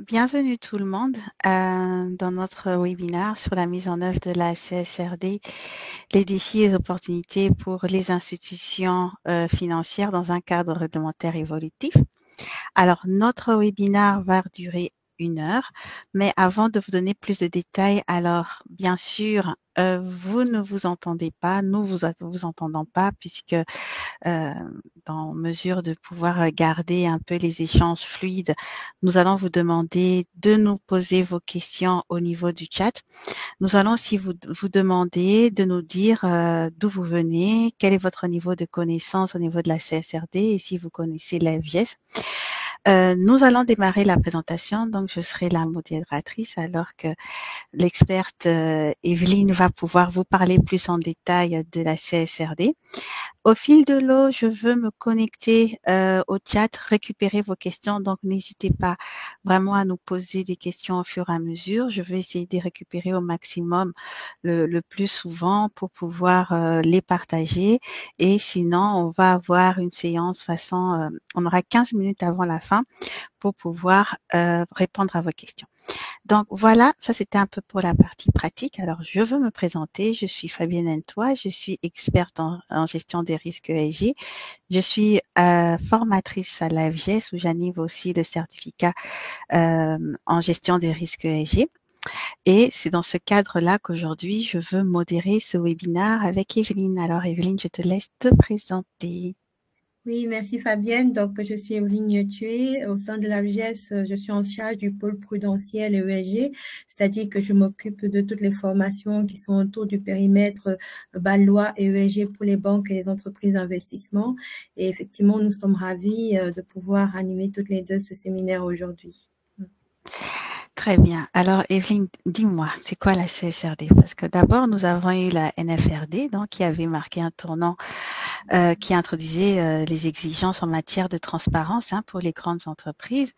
Bienvenue tout le monde dans notre webinaire sur la mise en œuvre de la CSRD, les défis et opportunités pour les institutions financières dans un cadre réglementaire évolutif. Alors, notre webinaire va durer 1 heure, mais avant de vous donner plus de détails, alors bien sûr, vous ne vous entendez pas, nous vous entendons pas puisque dans mesure de pouvoir garder un peu les échanges fluides, nous allons vous demander de nous poser vos questions au niveau du chat. Nous allons aussi vous demander de nous dire d'où vous venez, quel est votre niveau de connaissance au niveau de la CSRD et si vous connaissez l'AVS. Nous allons démarrer la présentation, donc je serai la modératrice alors que l'experte Evelyne va pouvoir vous parler plus en détail de la CSRD. Au fil de l'eau, je veux me connecter au chat, récupérer vos questions. Donc, n'hésitez pas vraiment à nous poser des questions au fur et à mesure. Je vais essayer de les récupérer au maximum le plus souvent pour pouvoir les partager. Et sinon, on va avoir une séance façon, on aura 15 minutes avant la fin pour pouvoir répondre à vos questions. Donc voilà, ça c'était un peu pour la partie pratique. Alors je veux me présenter, je suis Fabienne Ntois, je suis experte en gestion des risques ESG. Je suis formatrice à l'AFGS où j'anime aussi le certificat en gestion des risques ESG. Et c'est dans ce cadre-là qu'aujourd'hui je veux modérer ce webinaire avec Evelyne. Alors Evelyne, je te laisse te présenter. Oui, merci Fabienne. Donc, je suis Evelyne Thué. Au sein de l'AVGS, je suis en charge du pôle prudentiel et ESG, c'est-à-dire que je m'occupe de toutes les formations qui sont autour du périmètre Bâle-Loi et ESG pour les banques et les entreprises d'investissement. Et effectivement, nous sommes ravis de pouvoir animer toutes les deux ce séminaire aujourd'hui. Très bien. Alors, Evelyne, dis-moi, c'est quoi la CSRD? Parce que d'abord, nous avons eu la NFRD, donc qui avait marqué un tournant qui introduisait les exigences en matière de transparence pour les grandes entreprises.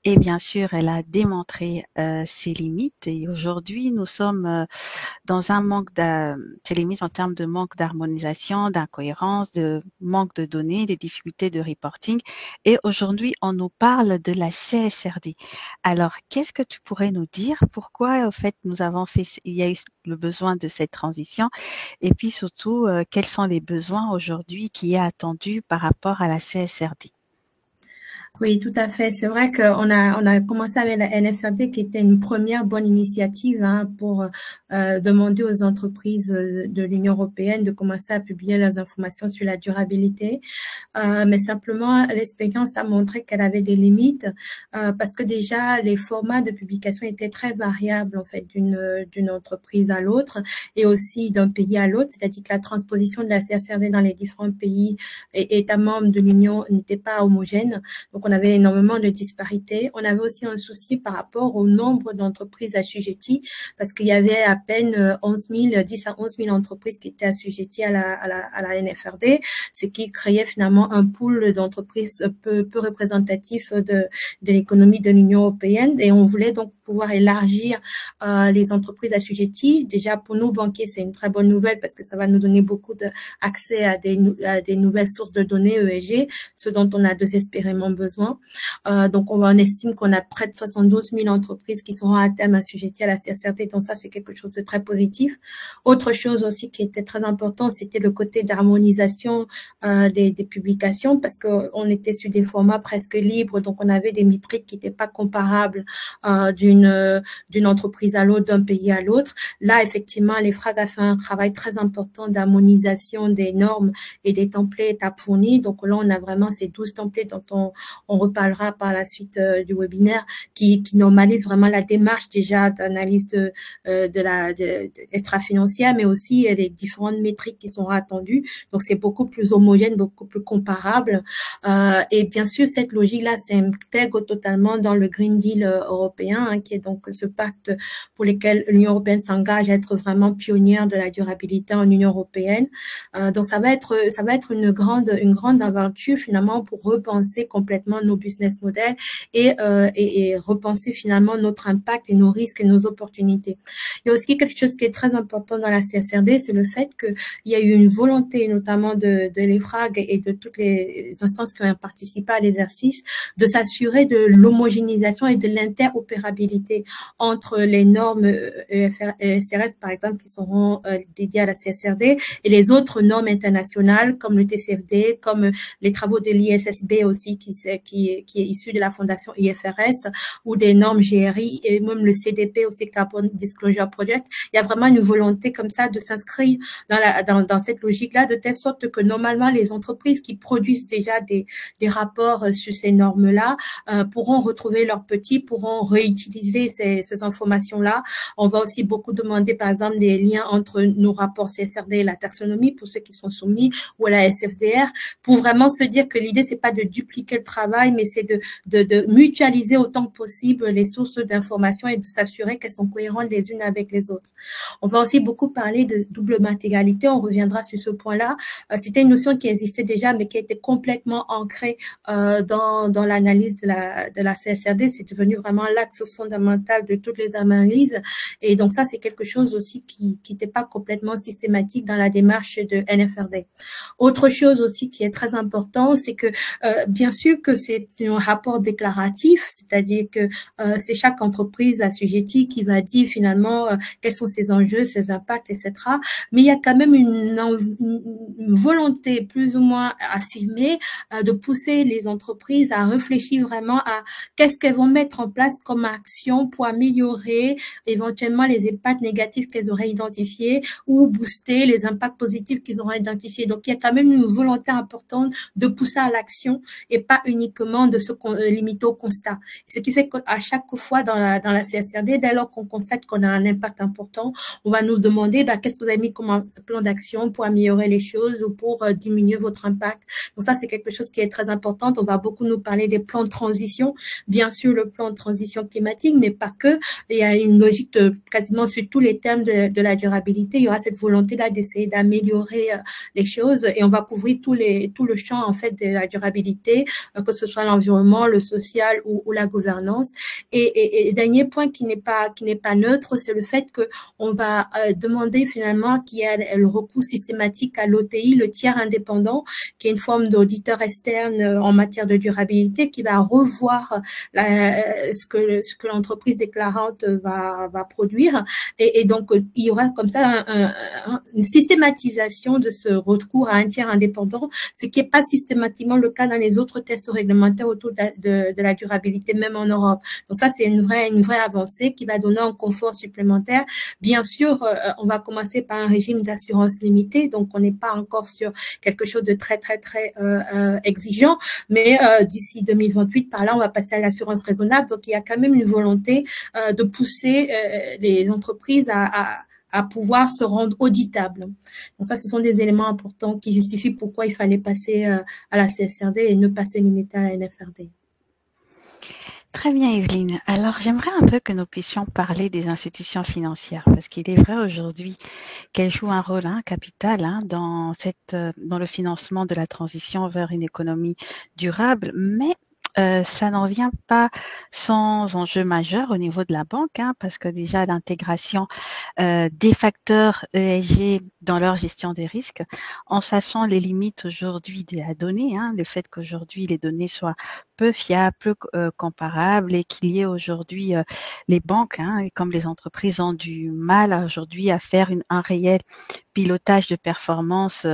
Et bien sûr, elle a démontré ses limites. Et aujourd'hui, nous sommes dans un manque ses limites en termes de manque d'harmonisation, d'incohérence, de manque de données, des difficultés de reporting. Et aujourd'hui, on nous parle de la CSRD. Alors, qu'est-ce que tu pourrais nous dire? Pourquoi, au fait, il y a eu le besoin de cette transition? Et puis surtout, quels sont les besoins aujourd'hui qui est attendu par rapport à la CSRD? Oui, tout à fait. C'est vrai qu'on a commencé avec la NFRD qui était une première bonne initiative pour demander aux entreprises de l'Union européenne de commencer à publier leurs informations sur la durabilité. Mais simplement, l'expérience a montré qu'elle avait des limites parce que déjà, les formats de publication étaient très variables en fait d'une entreprise à l'autre et aussi d'un pays à l'autre. C'est-à-dire que la transposition de la CSRD dans les différents pays et États membres de l'Union n'était pas homogène. Donc, on avait énormément de disparités. On avait aussi un souci par rapport au nombre d'entreprises assujetties parce qu'il y avait à peine 10 à 11 000 entreprises qui étaient assujetties à la NFRD, ce qui créait finalement un pool d'entreprises peu représentatif de l'économie de l'Union européenne. Et on voulait donc pouvoir élargir les entreprises assujetties. Déjà, pour nous, banquiers, c'est une très bonne nouvelle parce que ça va nous donner beaucoup d'accès à des nouvelles sources de données ESG, ce dont on a désespérément besoin. Donc, on estime qu'on a près de 72 000 entreprises qui seront à terme assujetties à la CSRD. Donc, ça, c'est quelque chose de très positif. Autre chose aussi qui était très important, c'était le côté d'harmonisation des publications parce qu'on était sur des formats presque libres. Donc, on avait des métriques qui n'étaient pas comparables d'une entreprise à l'autre, d'un pays à l'autre. Là, effectivement, les FRAG a fait un travail très important d'harmonisation des normes et des templates à fournir. Donc là, on a vraiment ces 12 templates dont on reparlera par la suite du webinaire qui normalisent vraiment la démarche déjà d'analyse extra-financière, mais aussi les différentes métriques qui sont attendues. Donc, c'est beaucoup plus homogène, beaucoup plus comparable. Et bien sûr, cette logique-là s'intègre totalement dans le Green Deal européen qui est donc ce pacte pour lequel l'Union européenne s'engage à être vraiment pionnière de la durabilité en Union européenne. Donc ça va être une grande aventure finalement pour repenser complètement nos business models et repenser finalement notre impact et nos risques et nos opportunités. Il y a aussi quelque chose qui est très important dans la CSRD, c'est le fait qu'il y a eu une volonté notamment de l'EFRAG et de toutes les instances qui ont participé à l'exercice de s'assurer de l'homogénéisation et de l'interopérabilité entre les normes ESRS par exemple qui seront dédiées à la CSRD et les autres normes internationales comme le TCFD, comme les travaux de l'ISSB aussi qui est issu de la fondation IFRS ou des normes GRI et même le CDP aussi Carbon Disclosure Project. Il y a vraiment une volonté comme ça de s'inscrire dans cette logique-là de telle sorte que normalement les entreprises qui produisent déjà des rapports sur ces normes-là pourront retrouver leurs petits, pourront réutiliser ces informations-là. On va aussi beaucoup demander par exemple des liens entre nos rapports CSRD et la taxonomie pour ceux qui sont soumis ou à la SFDR pour vraiment se dire que l'idée c'est pas de dupliquer le travail mais c'est de mutualiser autant que possible les sources d'informations et de s'assurer qu'elles sont cohérentes les unes avec les autres. On va aussi beaucoup parler de double matérialité, on reviendra sur ce point-là. C'était une notion qui existait déjà mais qui a été complètement ancrée dans l'analyse de la CSRD. C'est devenu vraiment l'axe fondamental de toutes les analyses et donc ça c'est quelque chose aussi qui n'était pas complètement systématique dans la démarche de NFRD. Autre chose aussi qui est très important, c'est que bien sûr que c'est un rapport déclaratif, c'est-à-dire que c'est chaque entreprise assujettie qui va dire finalement quels sont ses enjeux, ses impacts, etc. Mais il y a quand même une volonté plus ou moins affirmée de pousser les entreprises à réfléchir vraiment à qu'est-ce qu'elles vont mettre en place comme action pour améliorer éventuellement les impacts négatifs qu'elles auraient identifiés ou booster les impacts positifs qu'ils auront identifiés. Donc, il y a quand même une volonté importante de pousser à l'action et pas uniquement de se limiter au constat. Ce qui fait qu'à chaque fois dans la CSRD, dès lors qu'on constate qu'on a un impact important, on va nous demander qu'est-ce que vous avez mis comme plan d'action pour améliorer les choses ou pour diminuer votre impact. Donc ça, c'est quelque chose qui est très important. On va beaucoup nous parler des plans de transition. Bien sûr, le plan de transition climatique, mais pas que. Il y a une logique quasiment sur tous les thèmes de la durabilité. Il y aura cette volonté-là d'essayer d'améliorer les choses et on va couvrir tout le champ en fait de la durabilité, que ce soit l'environnement, le social ou la gouvernance. Et dernier point qui n'est pas neutre, c'est le fait que on va demander finalement qu'il y ait le recours systématique à l'OTI, le tiers indépendant, qui est une forme d'auditeur externe en matière de durabilité, qui va revoir ce que l'entreprise déclarante va produire. Et donc, il y aura comme ça une systématisation de ce recours à un tiers indépendant, ce qui n'est pas systématiquement le cas dans les autres tests réglementaires autour de la durabilité, même en Europe. Donc ça, c'est une vraie avancée qui va donner un confort supplémentaire. Bien sûr, on va commencer par un régime d'assurance limitée, donc on n'est pas encore sur quelque chose de très exigeant, mais d'ici 2028, par là, on va passer à l'assurance raisonnable. Donc il y a quand même une volonté de pousser les entreprises à pouvoir se rendre auditables. Donc ça, ce sont des éléments importants qui justifient pourquoi il fallait passer à la CSRD et ne pas se limiter à la NFRD. Très bien, Evelyne. Alors, j'aimerais un peu que nous puissions parler des institutions financières, parce qu'il est vrai aujourd'hui qu'elles jouent un rôle capital dans le financement de la transition vers une économie durable, mais ça n'en vient pas sans enjeu majeur au niveau de la banque, parce que déjà l'intégration des facteurs ESG dans leur gestion des risques, en sachant les limites aujourd'hui de la donnée, le fait qu'aujourd'hui les données soient peu fiables, peu comparables et qu'il y ait aujourd'hui les banques et comme les entreprises ont du mal aujourd'hui à faire un réel pilotage de performance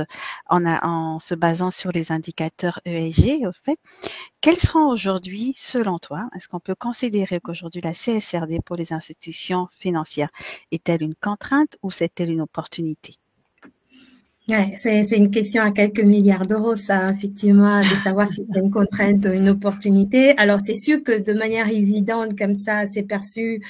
en se basant sur les indicateurs ESG, au fait. Quels seront aujourd'hui, selon toi, est-ce qu'on peut considérer qu'aujourd'hui la CSRD pour les institutions financières est-elle une contrainte ou c'est-elle une opportunité? Ouais, c'est une question à quelques milliards d'euros, ça, effectivement, de savoir si c'est une contrainte ou une opportunité. Alors, c'est sûr que de manière évidente, comme ça, c'est perçu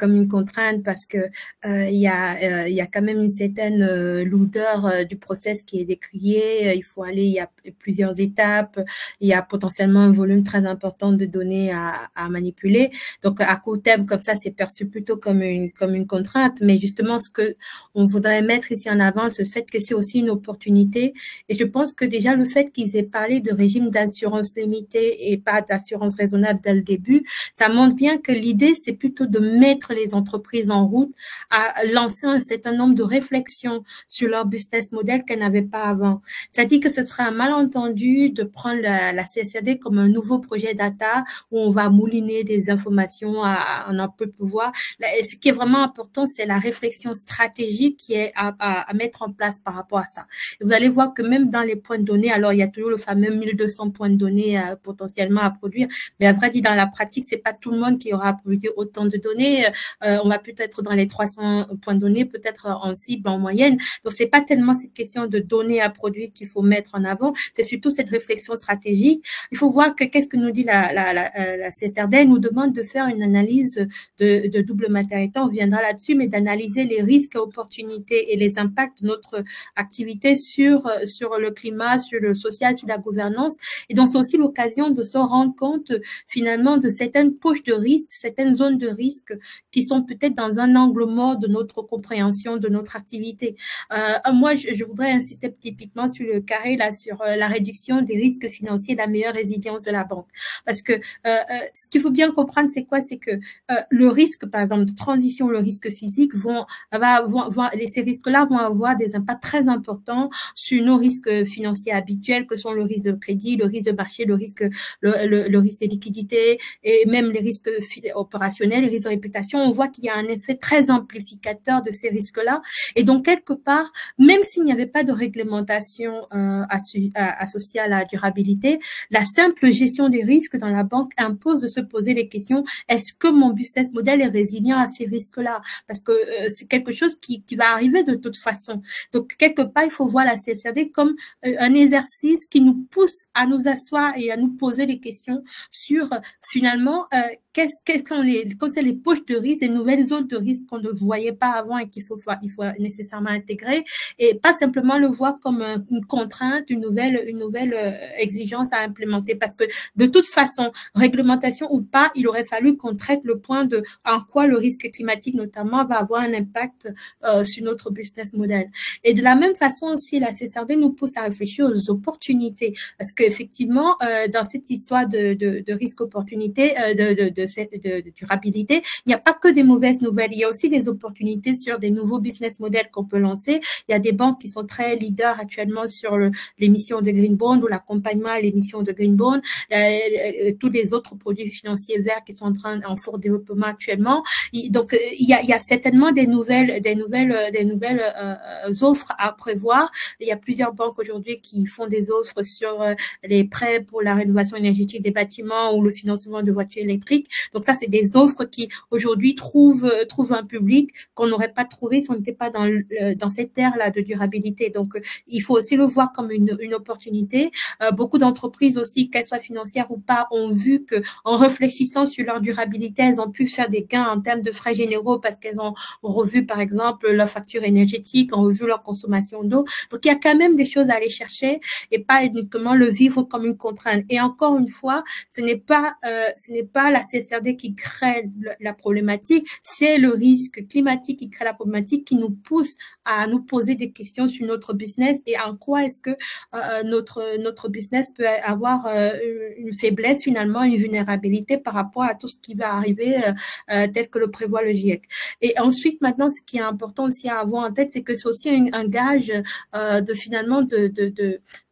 comme une contrainte parce que il y a quand même une certaine lourdeur du process qui est décrié. Il faut aller, il y a plusieurs étapes, il y a potentiellement un volume très important de données à manipuler. Donc, à court terme, comme ça, c'est perçu plutôt comme une contrainte. Mais justement, ce que on voudrait mettre ici en avant, c'est le fait que c'est aussi une opportunité. Et je pense que déjà le fait qu'ils aient parlé de régime d'assurance limitée et pas d'assurance raisonnable dès le début, ça montre bien que l'idée, c'est plutôt de mettre les entreprises en route à lancer un certain nombre de réflexions sur leur business model qu'elles n'avaient pas avant. Ça dit que ce serait un malentendu de prendre la CSRD comme un nouveau projet data où on va mouliner des informations en un peu de pouvoir. Ce qui est vraiment important, c'est la réflexion stratégique qui est à mettre en place par rapport à ça. Et vous allez voir que même dans les points de données, alors il y a toujours le fameux 1200 points de données potentiellement à produire, mais à vrai dire, dans la pratique, c'est pas tout le monde qui aura produit autant de données. On va peut-être être dans les 300 points de données, peut-être en cible, en moyenne. Donc, c'est pas tellement cette question de données à produire qu'il faut mettre en avant, c'est surtout cette réflexion stratégique. Il faut voir que qu'est-ce que nous dit la CSRD, elle nous demande de faire une analyse de double matérialité, on reviendra là-dessus, mais d'analyser les risques et opportunités et les impacts de notre activité sur le climat, sur le social, sur la gouvernance. Et donc, c'est aussi l'occasion de se rendre compte finalement de certaines poches de risque, certaines zones de risque qui sont peut-être dans un angle mort de notre compréhension de notre activité. Moi, je voudrais insister typiquement sur le carré, là, sur la réduction des risques financiers, la meilleure résilience de la banque. Parce que ce qu'il faut bien comprendre, c'est quoi? C'est que le risque, par exemple, de transition, le risque physique ces risques-là vont avoir des impacts très importants sur nos risques financiers habituels, que sont le risque de crédit, le risque de marché, le risque de liquidité et même les risques opérationnels, les risques de réputation. On voit qu'il y a un effet très amplificateur de ces risques-là. Et donc, quelque part, même s'il n'y avait pas de réglementation associée à la durabilité, la simple gestion des risques dans la banque impose de se poser les questions: est-ce que mon business model est résilient à ces risques-là? Parce que c'est quelque chose qui va arriver de toute façon. Donc, quelque part, il faut voir la CSRD comme un exercice qui nous pousse à nous asseoir et à nous poser des questions sur, finalement, quelles sont les poches de risque, les nouvelles zones de risque qu'on ne voyait pas avant et il faut nécessairement intégrer, et pas simplement le voir comme une contrainte, une nouvelle exigence à implémenter. Parce que de toute façon, réglementation ou pas, il aurait fallu qu'on traite le point de en quoi le risque climatique notamment va avoir un impact sur notre business model. Et de la même façon aussi, la CSRD nous pousse à réfléchir aux opportunités, parce qu'effectivement, dans cette histoire de risque-opportunité, de durabilité, il n'y a pas que des mauvaises nouvelles, il y a aussi des opportunités sur des nouveaux business models qu'on peut lancer. Il y a des banques qui sont très leaders actuellement sur l'émission de Green Bond ou l'accompagnement à l'émission de Green Bond, tous les autres produits financiers verts qui sont en fort développement actuellement. Donc, il y a certainement des nouvelles offres à prévoir. Il y a plusieurs banques aujourd'hui qui font des offres sur les prêts pour la rénovation énergétique des bâtiments ou le financement de voitures électriques. Donc ça, c'est des offres qui aujourd'hui trouvent un public qu'on n'aurait pas trouvé si on n'était pas dans cette ère-là de durabilité. Donc, il faut aussi le voir comme une opportunité. Beaucoup d'entreprises aussi, qu'elles soient financières ou pas, ont vu que en réfléchissant sur leur durabilité, elles ont pu faire des gains en termes de frais généraux parce qu'elles ont revu, par exemple, leur facture énergétique, ont revu leur consommation d'eau. Donc, il y a quand même des choses à aller chercher et pas uniquement le vivre comme une contrainte. Et encore une fois, ce n'est pas la CSRD qui crée la problématique, c'est le risque climatique qui crée la problématique, qui nous pousse à nous poser des questions sur notre business et en quoi est-ce que notre business peut avoir une faiblesse, finalement, une vulnérabilité par rapport à tout ce qui va arriver tel que le prévoit le GIEC. Et ensuite, maintenant, ce qui est important aussi à avoir en tête, c'est que c'est aussi un gage de finalement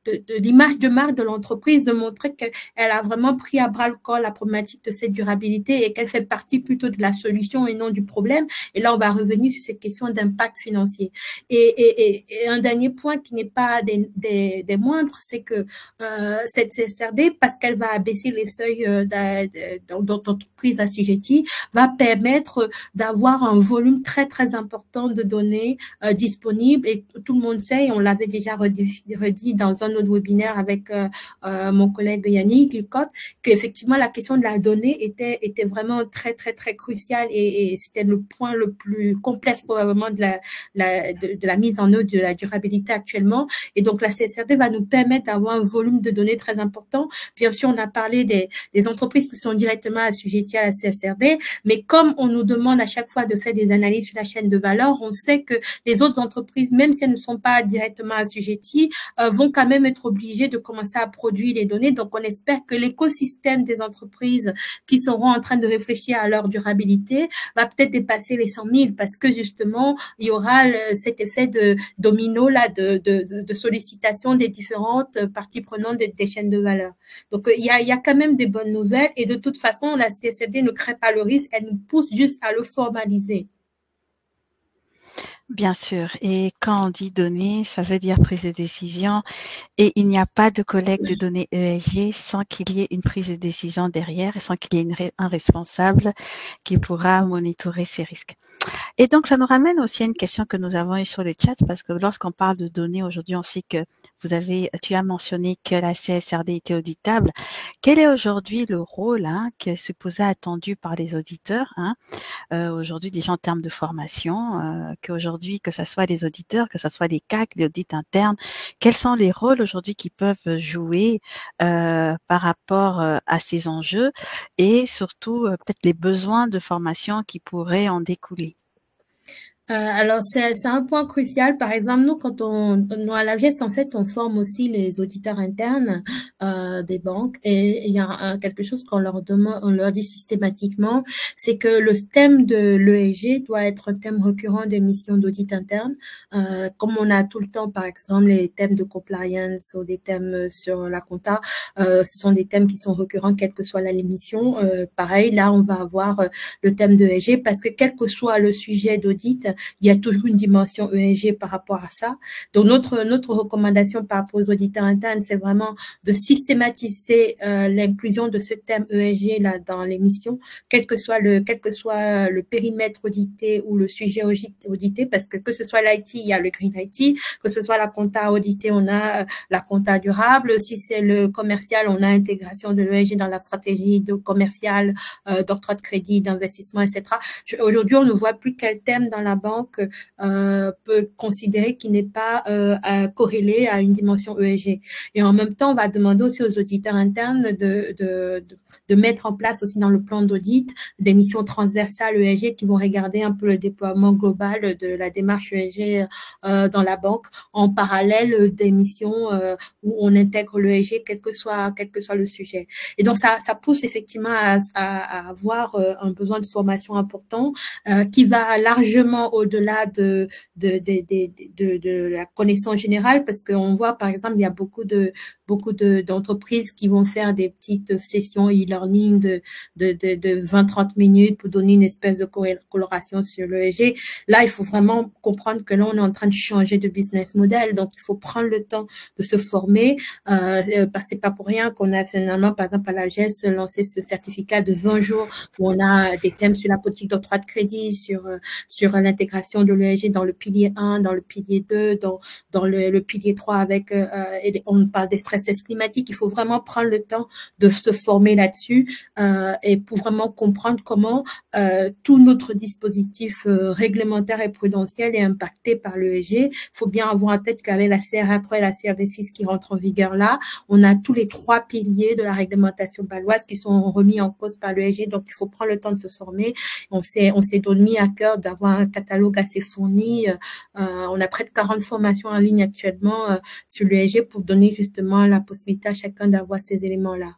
de l'image de marque de l'entreprise, de montrer qu'elle a vraiment pris à bras le corps la problématique de cette durabilité et qu'elle fait partie plutôt de la solution et non du problème. Et là, on va revenir sur cette question d'impact financier. Et un dernier point qui n'est pas des moindres, c'est que cette CSRD, parce qu'elle va abaisser les seuils d'entreprise assujetties, va permettre d'avoir un volume très, très important de données disponibles. Et tout le monde sait, et on l'avait déjà redit dans un autre webinaire avec mon collègue Yannick Lecotte, qu'effectivement, la question de la donnée était vraiment très, très, très cruciale et c'était le point le plus complexe probablement de la mise en œuvre de la durabilité actuellement. Et donc, la CSRD va nous permettre d'avoir un volume de données très important. Bien sûr, on a parlé des entreprises qui sont directement assujetties à la CSRD, mais comme on nous demande à chaque fois de faire des analyses sur la chaîne de valeur, on sait que les autres entreprises, même si elles ne sont pas directement assujetties, vont quand même être obligées de commencer à produire les données. Donc, on espère que l'écosystème des entreprises qui seront en train de réfléchir à leur durabilité va peut-être dépasser les 100 000 parce que justement, il y aura cet effet de domino là de sollicitation des différentes parties prenantes des chaînes de valeur. Donc, il y a quand même des bonnes nouvelles et de toute façon, la CSRD ne crée pas le risque, elle nous pousse juste à le formaliser. Bien sûr. Et quand on dit données, ça veut dire prise de décision. Et il n'y a pas de collecte de données ESG sans qu'il y ait une prise de décision derrière et sans qu'il y ait un responsable qui pourra monitorer ces risques. Et donc, ça nous ramène aussi à une question que nous avons eue sur le chat, parce que lorsqu'on parle de données aujourd'hui, on sait que tu as mentionné que la CSRD était auditable. Quel est aujourd'hui le rôle qui est supposé attendu par les auditeurs aujourd'hui déjà en termes de formation, qu'aujourd'hui, que ce soit les auditeurs, que ce soit les CAC, les audits internes, quels sont les rôles aujourd'hui qui peuvent jouer par rapport à ces enjeux et surtout peut-être les besoins de formation qui pourraient en découler? Alors, c'est un point crucial. Par exemple, nous, quand nous, à l'AVS, en fait, on forme aussi les auditeurs internes des banques et il y a quelque chose qu'on leur demande, on leur dit systématiquement, c'est que le thème de l'ESG doit être un thème récurrent des missions d'audit interne. Comme on a tout le temps, par exemple, les thèmes de compliance ou des thèmes sur la compta, ce sont des thèmes qui sont récurrents, quelle que soit la mission. Pareil, là, on va avoir le thème de l'ESG parce que quel que soit le sujet d'audit, il y a toujours une dimension ESG par rapport à ça. Donc, notre recommandation par rapport aux auditeurs internes, c'est vraiment de systématiser l'inclusion de ce thème ESG là dans l'émission, quel que soit le périmètre audité ou le sujet audité, parce que ce soit l'IT, il y a le Green IT, que ce soit la compta auditée, on a la compta durable. Si c'est le commercial, on a intégration de l'ESG dans la stratégie de commerciale, d'octroi de crédit, d'investissement, etc. Aujourd'hui, on ne voit plus quel thème dans la banque peut considérer qu'il n'est pas corrélé à une dimension ESG. Et en même temps, on va demander aussi aux auditeurs internes de mettre en place aussi dans le plan d'audit des missions transversales ESG qui vont regarder un peu le déploiement global de la démarche ESG dans la banque en parallèle des missions où on intègre l'ESG quel que soit le sujet. Et donc ça pousse effectivement à avoir un besoin de formation important qui va largement au-delà de la connaissance générale, parce qu'on voit par exemple il y a beaucoup d'entreprises qui vont faire des petites sessions e-learning de 20-30 minutes pour donner une espèce de coloration sur l'ESG. Là, il faut vraiment comprendre que là, on est en train de changer de business model, donc il faut prendre le temps de se former. Parce que c'est pas pour rien qu'on a finalement, par exemple, à l'AGES, lancé ce certificat de 20 jours où on a des thèmes sur la politique d'octroi de crédit, sur l'intégration de l'ESG dans le pilier 1, dans le pilier 2, dans le pilier 3 avec, on parle des stress tests climatiques. Il faut vraiment prendre le temps de se former là-dessus et pour vraiment comprendre comment tout notre dispositif réglementaire et prudentiel est impacté par l'ESG. Il faut bien avoir en tête qu'avec la CRA3 et la CRD6 qui rentrent en vigueur là, on a tous les 3 piliers de la réglementation bâloise qui sont remis en cause par l'ESG. Donc, il faut prendre le temps de se former. On s'est donné à cœur d'avoir un catalogue assez fourni. On a près de 40 formations en ligne actuellement sur l'ESG pour donner justement la possibilité à chacun d'avoir ces éléments-là.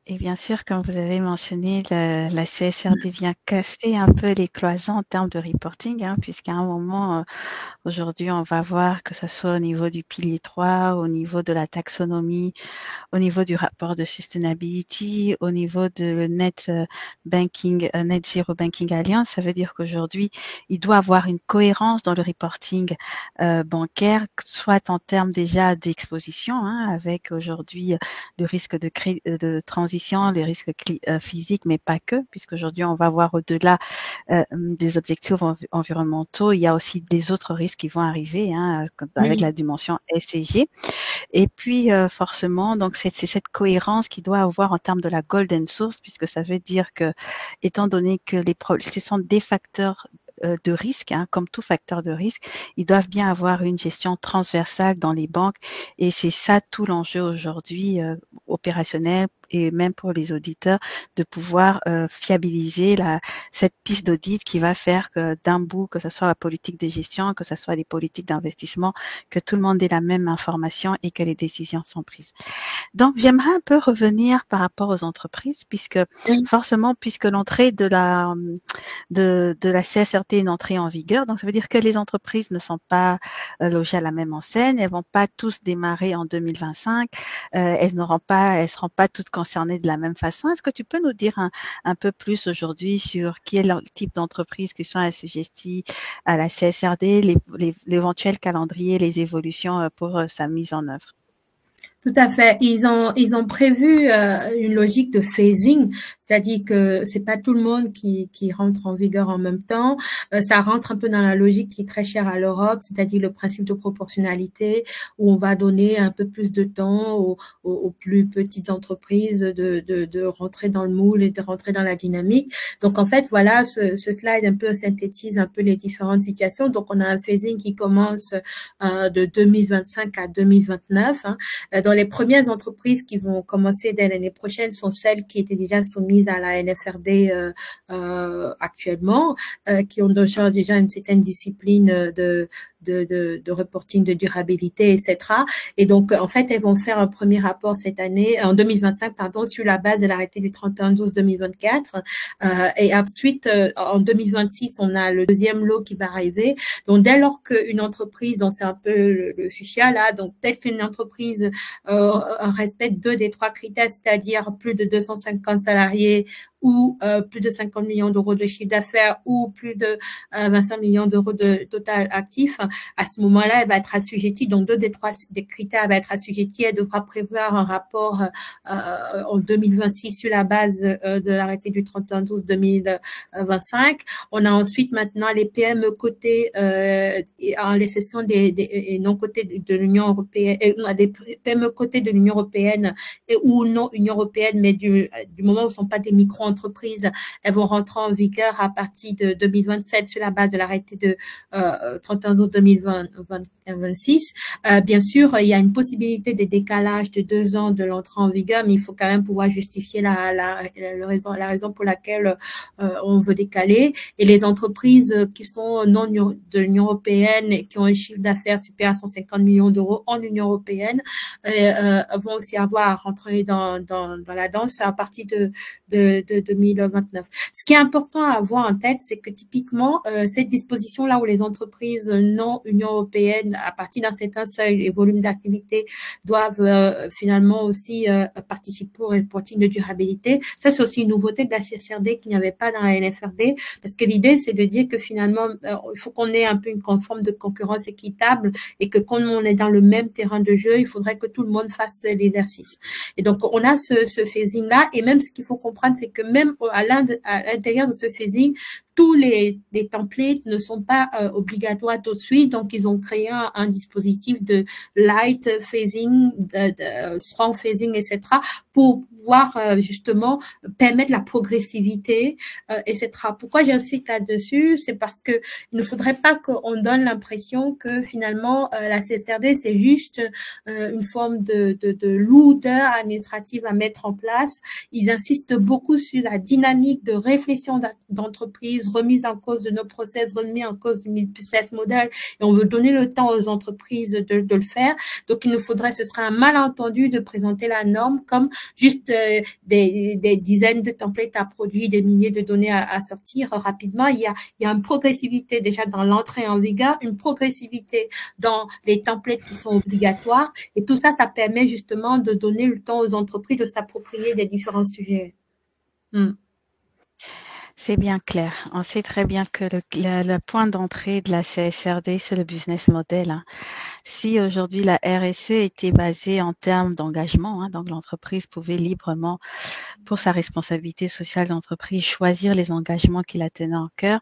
Et bien sûr, comme vous avez mentionné, la CSRD vient casser un peu les cloisons en termes de reporting, hein, puisqu'à un moment, aujourd'hui, on va voir que ce soit au niveau du pilier 3, au niveau de la taxonomie, au niveau du rapport de sustainability, au niveau de net banking, net zero banking alliance. Ça veut dire qu'aujourd'hui, il doit avoir une cohérence dans le reporting bancaire, soit en termes déjà d'exposition, hein, avec aujourd'hui le risque de transition, les risques physiques, mais pas que, puisqu'aujourd'hui, on va voir au-delà des objectifs environnementaux, il y a aussi des autres risques qui vont arriver, hein, avec la dimension SEG. Et puis, forcément, donc c'est cette cohérence qu'il doit avoir en termes de la golden source, puisque ça veut dire que, étant donné que ce sont des facteurs de risque, hein, comme tout facteur de risque, ils doivent bien avoir une gestion transversale dans les banques. Et c'est ça tout l'enjeu aujourd'hui opérationnel et même pour les auditeurs, de pouvoir fiabiliser cette piste d'audit qui va faire que d'un bout, que ce soit la politique de gestion, que ce soit les politiques d'investissement, que tout le monde ait la même information et que les décisions sont prises. Donc, j'aimerais un peu revenir par rapport aux entreprises, puisque forcément, puisque l'entrée de la CSRD est une entrée en vigueur, donc ça veut dire que les entreprises ne sont pas logées à la même enseigne, elles vont pas tous démarrer en 2025, elles seront pas toutes concernées de la même façon. Est-ce que tu peux nous dire un peu plus aujourd'hui sur qui est le type d'entreprise qui sont assujetties à la CSRD, l'éventuel calendrier, les évolutions pour sa mise en œuvre? Tout à fait. Ils ont prévu une logique de phasing, c'est-à-dire que c'est pas tout le monde qui rentre en vigueur en même temps. Ça rentre un peu dans la logique qui est très chère à l'Europe, c'est-à-dire le principe de proportionnalité, où on va donner un peu plus de temps aux plus petites entreprises de rentrer dans le moule et de rentrer dans la dynamique. Donc en fait, voilà, ce slide un peu synthétise un peu les différentes situations. Donc on a un phasing qui commence de 2025 à 2029. Hein. Dans les premières entreprises qui vont commencer dès l'année prochaine sont celles qui étaient déjà soumises à la NFRD actuellement, qui ont déjà une certaine discipline de reporting de durabilité, etc. Et donc, en fait, elles vont faire un premier rapport cette année, en 2025, pardon, sur la base de l'arrêté du 31/12/2024. Et ensuite, en 2026, on a le deuxième lot qui va arriver. Donc, dès lors qu'une entreprise, donc c'est un peu le chicha là, donc dès qu'une entreprise respecte 2 des 3 critères, c'est-à-dire plus de 250 salariés ou plus de 50 millions d'euros de chiffre d'affaires ou plus de 25 millions d'euros de total actif, à ce moment-là, elle va être assujettie. Donc, 2 des 3 des critères va être assujettie. Elle devra prévoir un rapport en 2026 sur la base de l'arrêté du 31/12/2025. On a ensuite maintenant les PME cotées, en l'exception des non cotées de l'Union européenne, des PME cotées de l'Union européenne ou non Union européenne, mais du moment où ce ne sont pas des micro-entreprises, elles vont rentrer en vigueur à partir de 2027 sur la base de l'arrêté de 31/12/2026. Bien sûr, il y a une possibilité de décalage de 2 ans de l'entrée en vigueur, mais il faut quand même pouvoir justifier la raison pour laquelle on veut décaler. Et les entreprises qui sont non de l'Union européenne et qui ont un chiffre d'affaires supérieur à 150 millions d'euros en Union européenne vont aussi avoir à rentrer dans la danse à partir de 2029. Ce qui est important à avoir en tête, c'est que typiquement, cette disposition-là où les entreprises non Union européenne, à partir d'un certain seuil et volume d'activité, doivent finalement aussi participer au reporting de durabilité. Ça, c'est aussi une nouveauté de la CSRD qu'il n'y avait pas dans la NFRD, parce que l'idée, c'est de dire que finalement, il faut qu'on ait un peu une forme de concurrence équitable et que quand on est dans le même terrain de jeu, il faudrait que tout le monde fasse l'exercice. Et donc, on a ce phasing-là, et même ce qu'il faut comprendre, c'est que même à l'intérieur de ce phasing, tous les templates ne sont pas obligatoires tout de suite, donc ils ont créé un dispositif de light phasing, de strong phasing, etc., pour pouvoir justement permettre la progressivité, etc. Pourquoi j'insiste là-dessus? C'est parce que il ne faudrait pas qu'on donne l'impression que finalement la CSRD c'est juste une forme de lourdeur administrative à mettre en place. Ils insistent beaucoup sur la dynamique de réflexion d'entreprise remise en cause de nos process, remise en cause du business model, et on veut donner le temps aux entreprises de le faire. Donc, il nous faudrait, ce serait un malentendu de présenter la norme comme juste des dizaines de templates à produire, des milliers de données à sortir rapidement. Il y a une progressivité déjà dans l'entrée en vigueur, une progressivité dans les templates qui sont obligatoires, et tout ça, ça permet justement de donner le temps aux entreprises de s'approprier des différents sujets. C'est bien clair. On sait très bien que le point d'entrée de la CSRD, c'est le business model, hein. Si aujourd'hui la RSE était basée en termes d'engagement, hein, donc l'entreprise pouvait librement, pour sa responsabilité sociale d'entreprise, choisir les engagements qui la tenaient en cœur.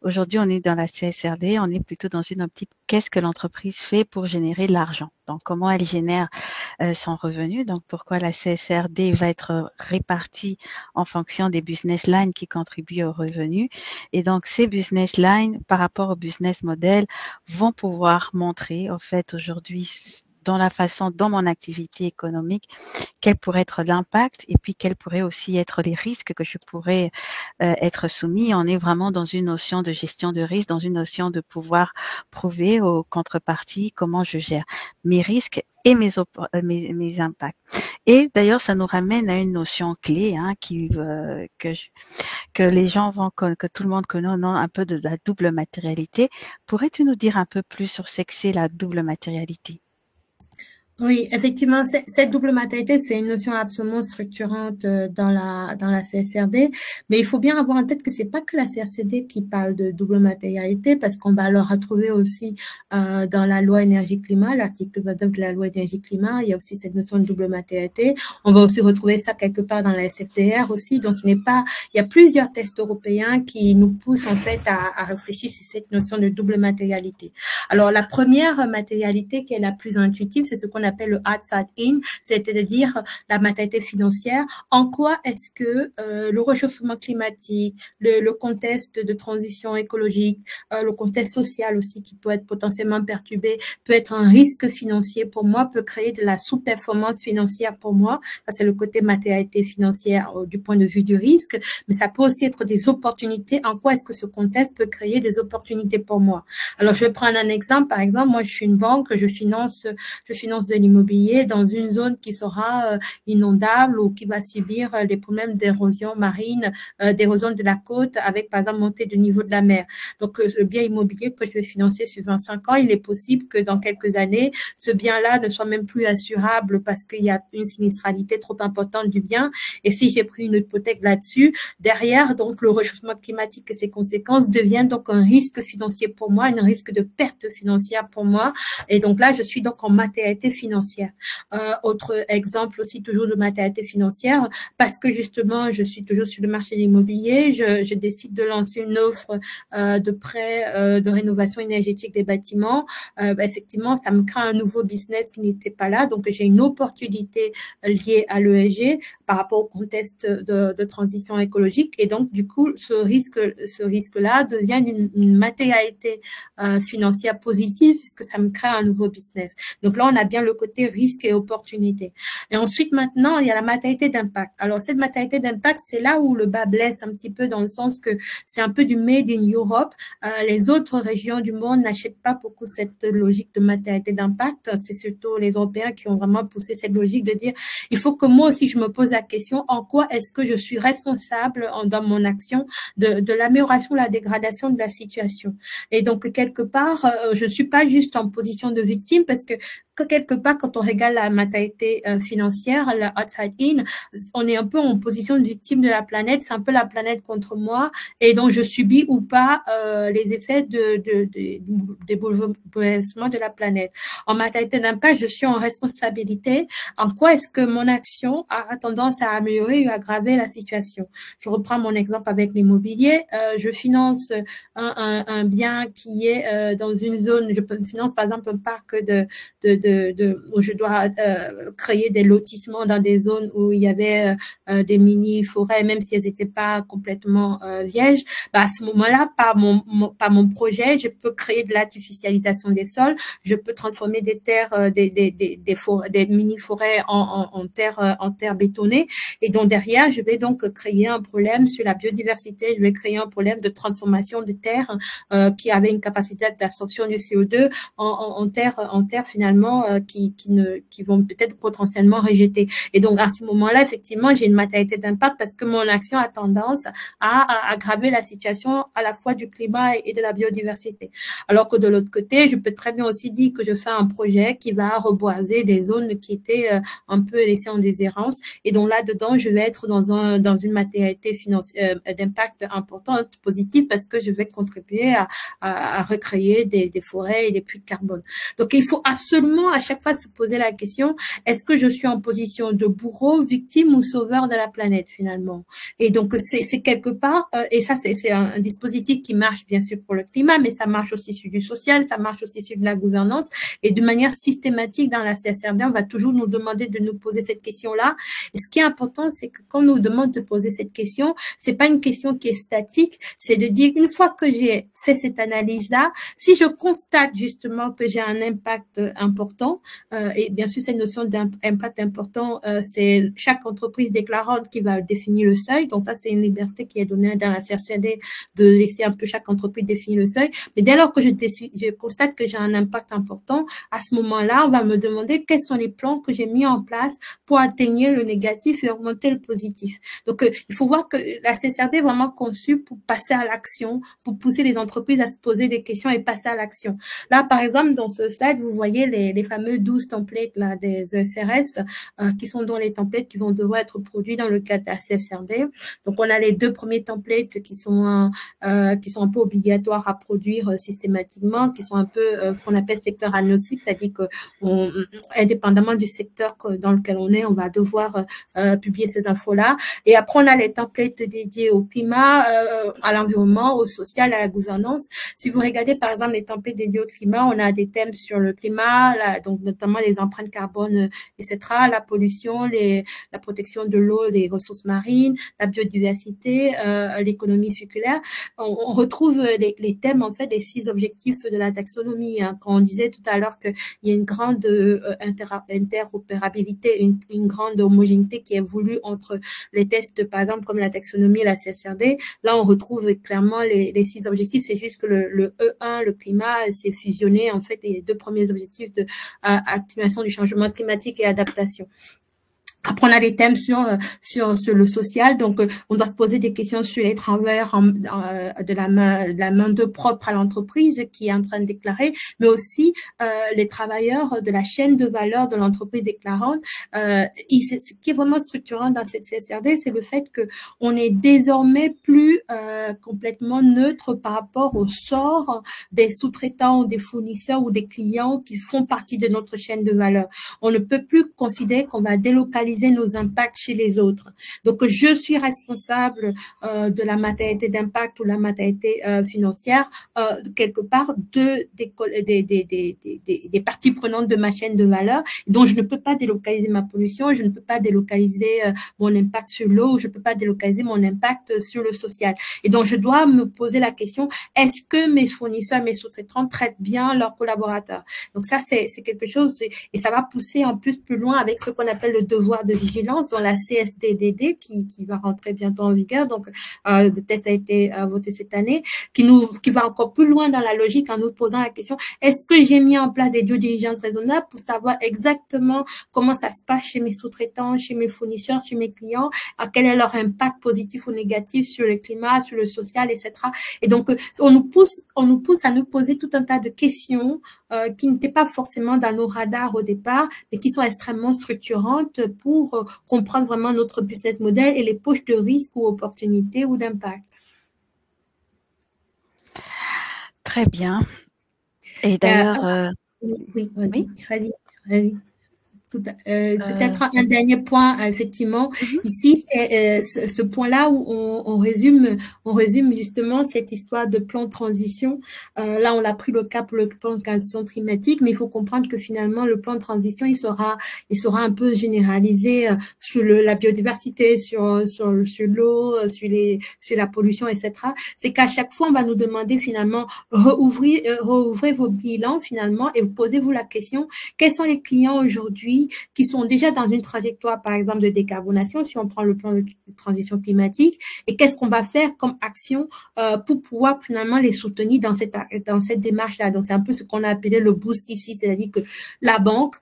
Aujourd'hui, on est dans la CSRD, on est plutôt dans une optique, qu'est-ce que l'entreprise fait pour générer de l'argent? Donc, comment elle génère son revenu? Donc, pourquoi la CSRD va être répartie en fonction des business lines qui contribuent au revenu? Et donc, ces business lines, par rapport au business model, vont pouvoir montrer, en fait, aujourd'hui, dans la façon, dans mon activité économique, quel pourrait être l'impact et puis quels pourraient aussi être les risques que je pourrais être soumis. On est vraiment dans une notion de gestion de risque, dans une notion de pouvoir prouver aux contreparties comment je gère mes risques et mes impacts. Et d'ailleurs, ça nous ramène à une notion clé, hein, que les gens que tout le monde connaît, non, un peu de la double matérialité. Pourrais-tu nous dire un peu plus sur ce que c'est la double matérialité? Oui, effectivement, cette double matérialité, c'est une notion absolument structurante dans la CSRD, mais il faut bien avoir en tête que c'est pas que la CSRD qui parle de double matérialité, parce qu'on va le retrouver aussi dans la loi énergie-climat, l'article 29 de la loi énergie-climat, il y a aussi cette notion de double matérialité. On va aussi retrouver ça quelque part dans la SFDR aussi, donc ce n'est pas, il y a plusieurs textes européens qui nous poussent en fait à réfléchir sur cette notion de double matérialité. Alors, la première matérialité qui est la plus intuitive, c'est ce qu'on appelle le outside-in, c'est-à-dire la matérialité financière. En quoi est-ce que le réchauffement climatique, le contexte de transition écologique, le contexte social aussi qui peut être potentiellement perturbé, peut être un risque financier pour moi, peut créer de la sous-performance financière pour moi. Ça, c'est le côté matérialité financière du point de vue du risque, mais ça peut aussi être des opportunités. En quoi est-ce que ce contexte peut créer des opportunités pour moi? Alors, je vais prendre un exemple. Par exemple, moi, je suis une banque, je finance de l'immobilier dans une zone qui sera inondable ou qui va subir des problèmes d'érosion marine, d'érosion de la côte avec, par exemple, montée du niveau de la mer. Donc, le bien immobilier que je vais financer sur 25 ans, il est possible que dans quelques années, ce bien-là ne soit même plus assurable parce qu'il y a une sinistralité trop importante du bien. Et si j'ai pris une hypothèque là-dessus, derrière, donc, le réchauffement climatique et ses conséquences deviennent donc un risque financier pour moi, un risque de perte financière pour moi. Et donc là, je suis donc en matérialité financière. Autre exemple aussi toujours de matérialité financière, parce que justement, je suis toujours sur le marché de l'immobilier, je décide de lancer une offre de prêt de rénovation énergétique des bâtiments. Effectivement, ça me crée un nouveau business qui n'était pas là. Donc, j'ai une opportunité liée à l'ESG par rapport au contexte de transition écologique. Et donc, du coup, ce risque-là devient une matérialité financière positive puisque ça me crée un nouveau business. Donc là, on a bien le côté risque et opportunité. Et ensuite, maintenant, il y a la matérialité d'impact. Alors, cette matérialité d'impact, c'est là où le bas blesse un petit peu dans le sens que c'est un peu du made in Europe. Les autres régions du monde n'achètent pas beaucoup cette logique de matérialité d'impact. C'est surtout les Européens qui ont vraiment poussé cette logique de dire, il faut que moi aussi, je me pose la question, en quoi est-ce que je suis responsable dans mon action de l'amélioration, la dégradation de la situation. Et donc, quelque part, je ne suis pas juste en position de victime parce que quelque part, quand on regarde la matérialité financière, la outside in, on est un peu en position de victime de la planète. C'est un peu la planète contre moi, et donc je subis ou pas les effets des bouleversements de la planète. En matérialité d'impact, je suis en responsabilité. En quoi est-ce que mon action a tendance à améliorer ou aggraver la situation? Je reprends mon exemple avec l'immobilier. Je finance un bien qui est dans une zone. Je finance par exemple un parc de où je dois créer des lotissements dans des zones où il y avait des mini-forêts, même si elles n'étaient pas complètement vierges, à ce moment-là, par mon projet, je peux créer de l'artificialisation des sols, je peux transformer des terres, des mini-forêts en terres bétonnées, et donc derrière, je vais donc créer un problème sur la biodiversité, je vais créer un problème de transformation de terres qui avaient une capacité d'absorption du CO2 en terres finalement qui vont peut-être potentiellement rejeter. Et donc à ce moment-là, effectivement, j'ai une matérialité d'impact parce que mon action a tendance à aggraver la situation à la fois du climat et de la biodiversité. Alors que de l'autre côté, je peux très bien aussi dire que je fais un projet qui va reboiser des zones qui étaient un peu laissées en déshérence. Et donc là-dedans, je vais être dans une matérialité financière d'impact importante, positive, parce que je vais contribuer à recréer des forêts et des puits de carbone. Donc, il faut absolument à chaque fois se poser la question, est-ce que je suis en position de bourreau, victime ou sauveur de la planète finalement? Et donc, c'est quelque part, et ça, c'est un dispositif qui marche bien sûr pour le climat, mais ça marche aussi sur du social, ça marche aussi sur de la gouvernance, et de manière systématique dans la CSRD, on va toujours nous demander de nous poser cette question-là. Et ce qui est important, c'est que quand on nous demande de poser cette question, c'est pas une question qui est statique, c'est de dire, une fois que j'ai fait cette analyse-là, si je constate justement que j'ai un impact important, et bien sûr, cette notion d'impact important, c'est chaque entreprise déclarante qui va définir le seuil. Donc ça, c'est une liberté qui est donnée dans la CRCD de laisser un peu chaque entreprise définir le seuil. Mais dès lors que je constate que j'ai un impact important, à ce moment-là, on va me demander quels sont les plans que j'ai mis en place pour atteindre le négatif et augmenter le positif. Donc, il faut voir que la CSRD est vraiment conçue pour passer à l'action, pour pousser les entreprises à se poser des questions et passer à l'action. Là, par exemple, dans ce slide, vous voyez les fameux 12 templates là, des CRS qui sont dans les templates qui vont devoir être produits dans le cadre de la CSRD. Donc, on a les 2 premiers templates qui sont un peu obligatoires à produire systématiquement, qui sont un peu ce qu'on appelle secteur agnostique, c'est-à-dire que indépendamment du secteur dans lequel on est, on va devoir publier ces infos-là. Et après, on a les templates dédiés au climat, à l'environnement, au social, à la gouvernance. Si vous regardez, par exemple, les templates dédiés au climat, on a des thèmes sur le climat, donc notamment les empreintes carbone, etc., la pollution, la protection de l'eau, des ressources marines, la biodiversité, l'économie circulaire. On retrouve les thèmes, en fait, des 6 objectifs de la taxonomie. Hein. Quand on disait tout à l'heure qu'il y a une grande interopérabilité, une grande homogénéité qui est voulue entre les tests, par exemple, comme la taxonomie et la CSRD. Là, on retrouve clairement les 6 objectifs. C'est juste que le E1, le climat, c'est fusionné, en fait, les 2 premiers objectifs de activation du changement climatique et adaptation. Après, on a des thèmes sur le social. Donc, on doit se poser des questions sur les travers de la main d'œuvre propre à l'entreprise qui est en train de déclarer, mais aussi les travailleurs de la chaîne de valeur de l'entreprise déclarante. Ce qui est vraiment structurant dans cette CSRD, c'est le fait que on est désormais plus complètement neutre par rapport au sort des sous-traitants ou des fournisseurs ou des clients qui font partie de notre chaîne de valeur. On ne peut plus considérer qu'on va délocaliser nos impacts chez les autres. Donc, je suis responsable de la matérialité d'impact ou la matérialité financière quelque part des parties prenantes de ma chaîne de valeur. Donc, je ne peux pas délocaliser ma pollution, je ne peux pas délocaliser mon impact sur l'eau, je ne peux pas délocaliser mon impact sur le social. Et donc, je dois me poser la question, est-ce que mes fournisseurs, mes sous-traitants traitent bien leurs collaborateurs? Donc, ça, c'est quelque chose, et ça va pousser en plus plus loin avec ce qu'on appelle le devoir de vigilance dans la CSDDD qui va rentrer bientôt en vigueur. Donc, le test a été voté cette année, qui va encore plus loin dans la logique en nous posant la question, est-ce que j'ai mis en place des due diligence raisonnables pour savoir exactement comment ça se passe chez mes sous-traitants, chez mes fournisseurs, chez mes clients, quel est leur impact positif ou négatif sur le climat, sur le social, etc. Et donc, on nous pousse à nous poser tout un tas de questions qui n'étaient pas forcément dans nos radars au départ, mais qui sont extrêmement structurantes pour comprendre vraiment notre business model et les poches de risque ou opportunités ou d'impact. Très bien. Et d'ailleurs... oui, vas-y. Peut-être un dernier point, effectivement. Mhm. Ici, c'est ce point-là où on résume justement cette histoire de plan de transition. Là, on a pris le cas pour le plan de transition climatique, mais il faut comprendre que finalement, le plan de transition, il sera un peu généralisé sur la biodiversité, sur l'eau, sur la pollution, etc. C'est qu'à chaque fois, on va nous demander finalement rouvrez vos bilans finalement et posez-vous la question, quels sont les clients aujourd'hui qui sont déjà dans une trajectoire, par exemple, de décarbonation, si on prend le plan de transition climatique, et qu'est-ce qu'on va faire comme action pour pouvoir finalement les soutenir dans cette démarche-là. Donc, c'est un peu ce qu'on a appelé le boost ici, c'est-à-dire que la banque,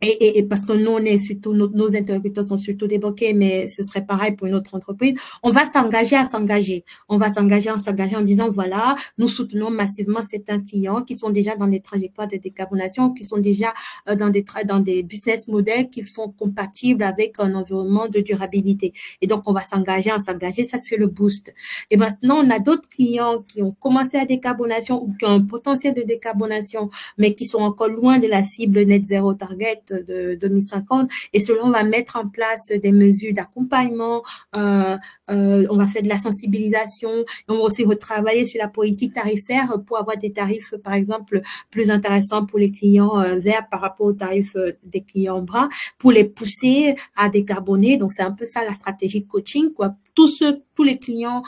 et parce que nous, on est surtout, nos interlocuteurs sont surtout des banquiers, mais ce serait pareil pour une autre entreprise. On va s'engager à s'engager. On va s'engager en disant, voilà, nous soutenons massivement certains clients qui sont déjà dans des trajectoires de décarbonation, qui sont déjà dans des business models qui sont compatibles avec un environnement de durabilité. Et donc, on va s'engager à s'engager. Ça, c'est le boost. Et maintenant, on a d'autres clients qui ont commencé la décarbonation ou qui ont un potentiel de décarbonation, mais qui sont encore loin de la cible net zéro target de 2050. Et cela, on va mettre en place des mesures d'accompagnement, on va faire de la sensibilisation, et on va aussi retravailler sur la politique tarifaire pour avoir des tarifs, par exemple, plus intéressants pour les clients verts par rapport aux tarifs des clients bruns, pour les pousser à décarboner. Donc, c'est un peu ça la stratégie de coaching, quoi. Tous les clients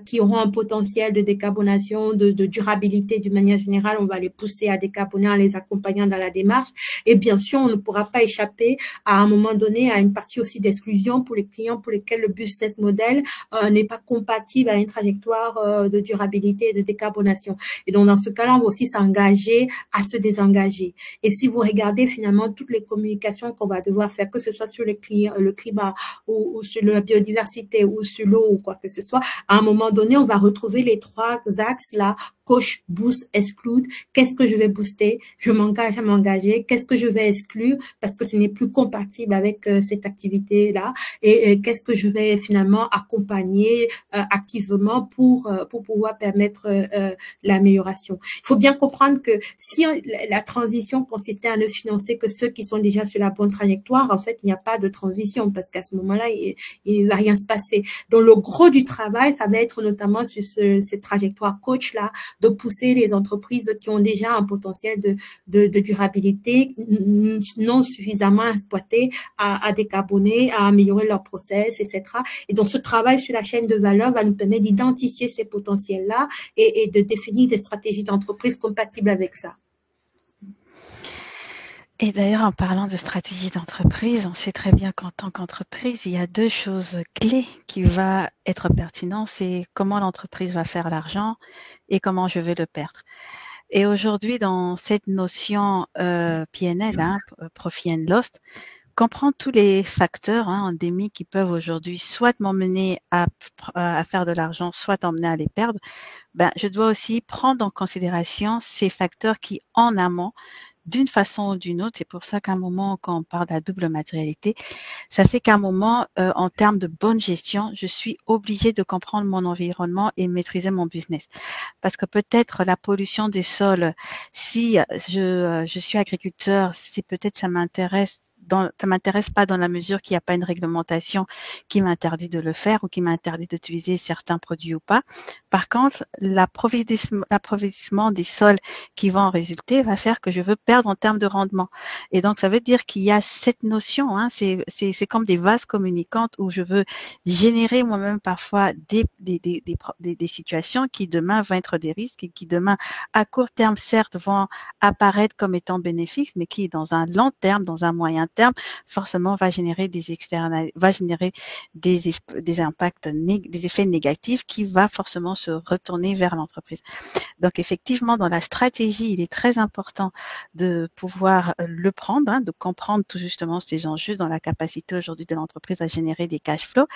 qui auront un potentiel de décarbonation, de durabilité d'une manière générale, on va les pousser à décarboner en les accompagnant dans la démarche. Et bien sûr, on ne pourra pas échapper à un moment donné à une partie aussi d'exclusion pour les clients pour lesquels le business model n'est pas compatible à une trajectoire de durabilité et de décarbonation. Et donc, dans ce cas-là, on va aussi s'engager à se désengager. Et si vous regardez finalement toutes les communications qu'on va devoir faire, que ce soit sur le climat ou sur la biodiversité ou sur l'eau ou quoi que ce soit, à un moment donné, on va retrouver les trois axes là, coach, boost, exclude. Qu'est-ce que je vais booster? Je m'engage à m'engager. Qu'est-ce que je vais exclure parce que ce n'est plus compatible avec cette activité-là? Et qu'est-ce que je vais finalement accompagner activement pour pouvoir permettre l'amélioration? Il faut bien comprendre que si la transition consistait à ne financer que ceux qui sont déjà sur la bonne trajectoire, en fait, il n'y a pas de transition parce qu'à ce moment-là, il va rien se passer. Donc, le gros du travail, ça va être notamment sur cette trajectoire coach-là, de pousser les entreprises qui ont déjà un potentiel de durabilité non suffisamment exploité à décarboner, à améliorer leur process, etc. Et donc, ce travail sur la chaîne de valeur va nous permettre d'identifier ces potentiels-là et de définir des stratégies d'entreprise compatibles avec ça. Et d'ailleurs, en parlant de stratégie d'entreprise, on sait très bien qu'en tant qu'entreprise, il y a deux choses clés qui vont être pertinentes. C'est comment l'entreprise va faire l'argent et comment je vais le perdre. Et aujourd'hui, dans cette notion PNL, Profit and Loss, comprendre tous les facteurs endémiques qui peuvent aujourd'hui soit m'emmener à faire de l'argent, soit emmener à les perdre, je dois aussi prendre en considération ces facteurs qui, en amont, d'une façon ou d'une autre, c'est pour ça qu'à un moment, quand on parle de la double matérialité, ça fait qu'à un moment, en termes de bonne gestion, je suis obligée de comprendre mon environnement et maîtriser mon business. Parce que peut-être la pollution des sols, si je suis agriculteur, si peut-être ça m'intéresse pas dans la mesure qu'il n'y a pas une réglementation qui m'interdit de le faire ou qui m'interdit d'utiliser certains produits ou pas. Par contre, l'approvissement des sols qui va en résulter va faire que je veux perdre en termes de rendement. Et donc, ça veut dire qu'il y a cette notion, c'est comme des vases communicantes où je veux générer moi-même parfois des situations qui demain vont être des risques et qui demain, à court terme, certes, vont apparaître comme étant bénéfiques, mais qui, dans un long terme, dans un moyen terme, forcément va générer des impacts, des effets négatifs qui va forcément se retourner vers l'entreprise. Donc, effectivement, dans la stratégie, il est très important de pouvoir le prendre, de comprendre tout justement ces enjeux dans la capacité aujourd'hui de l'entreprise à générer des cash flows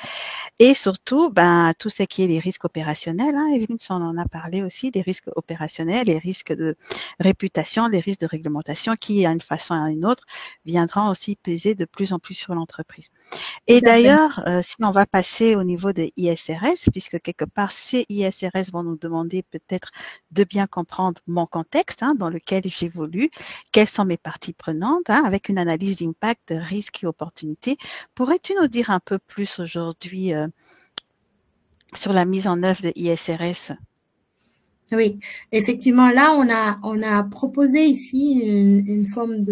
et surtout, tout ce qui est les risques opérationnels. Evelyne on en a parlé aussi, des risques opérationnels, les risques de réputation, les risques de réglementation qui, à une façon ou à une autre, viendront aussi aussi peser de plus en plus sur l'entreprise. Et Tout à fait. d'ailleurs, si on va passer au niveau de ISRS, puisque quelque part, ces ISRS vont nous demander peut-être de bien comprendre mon contexte dans lequel j'évolue, quelles sont mes parties prenantes, avec une analyse d'impact, de risques et opportunités. Pourrais-tu nous dire un peu plus aujourd'hui sur la mise en œuvre de ISRS? Oui, effectivement, là, on a proposé ici une forme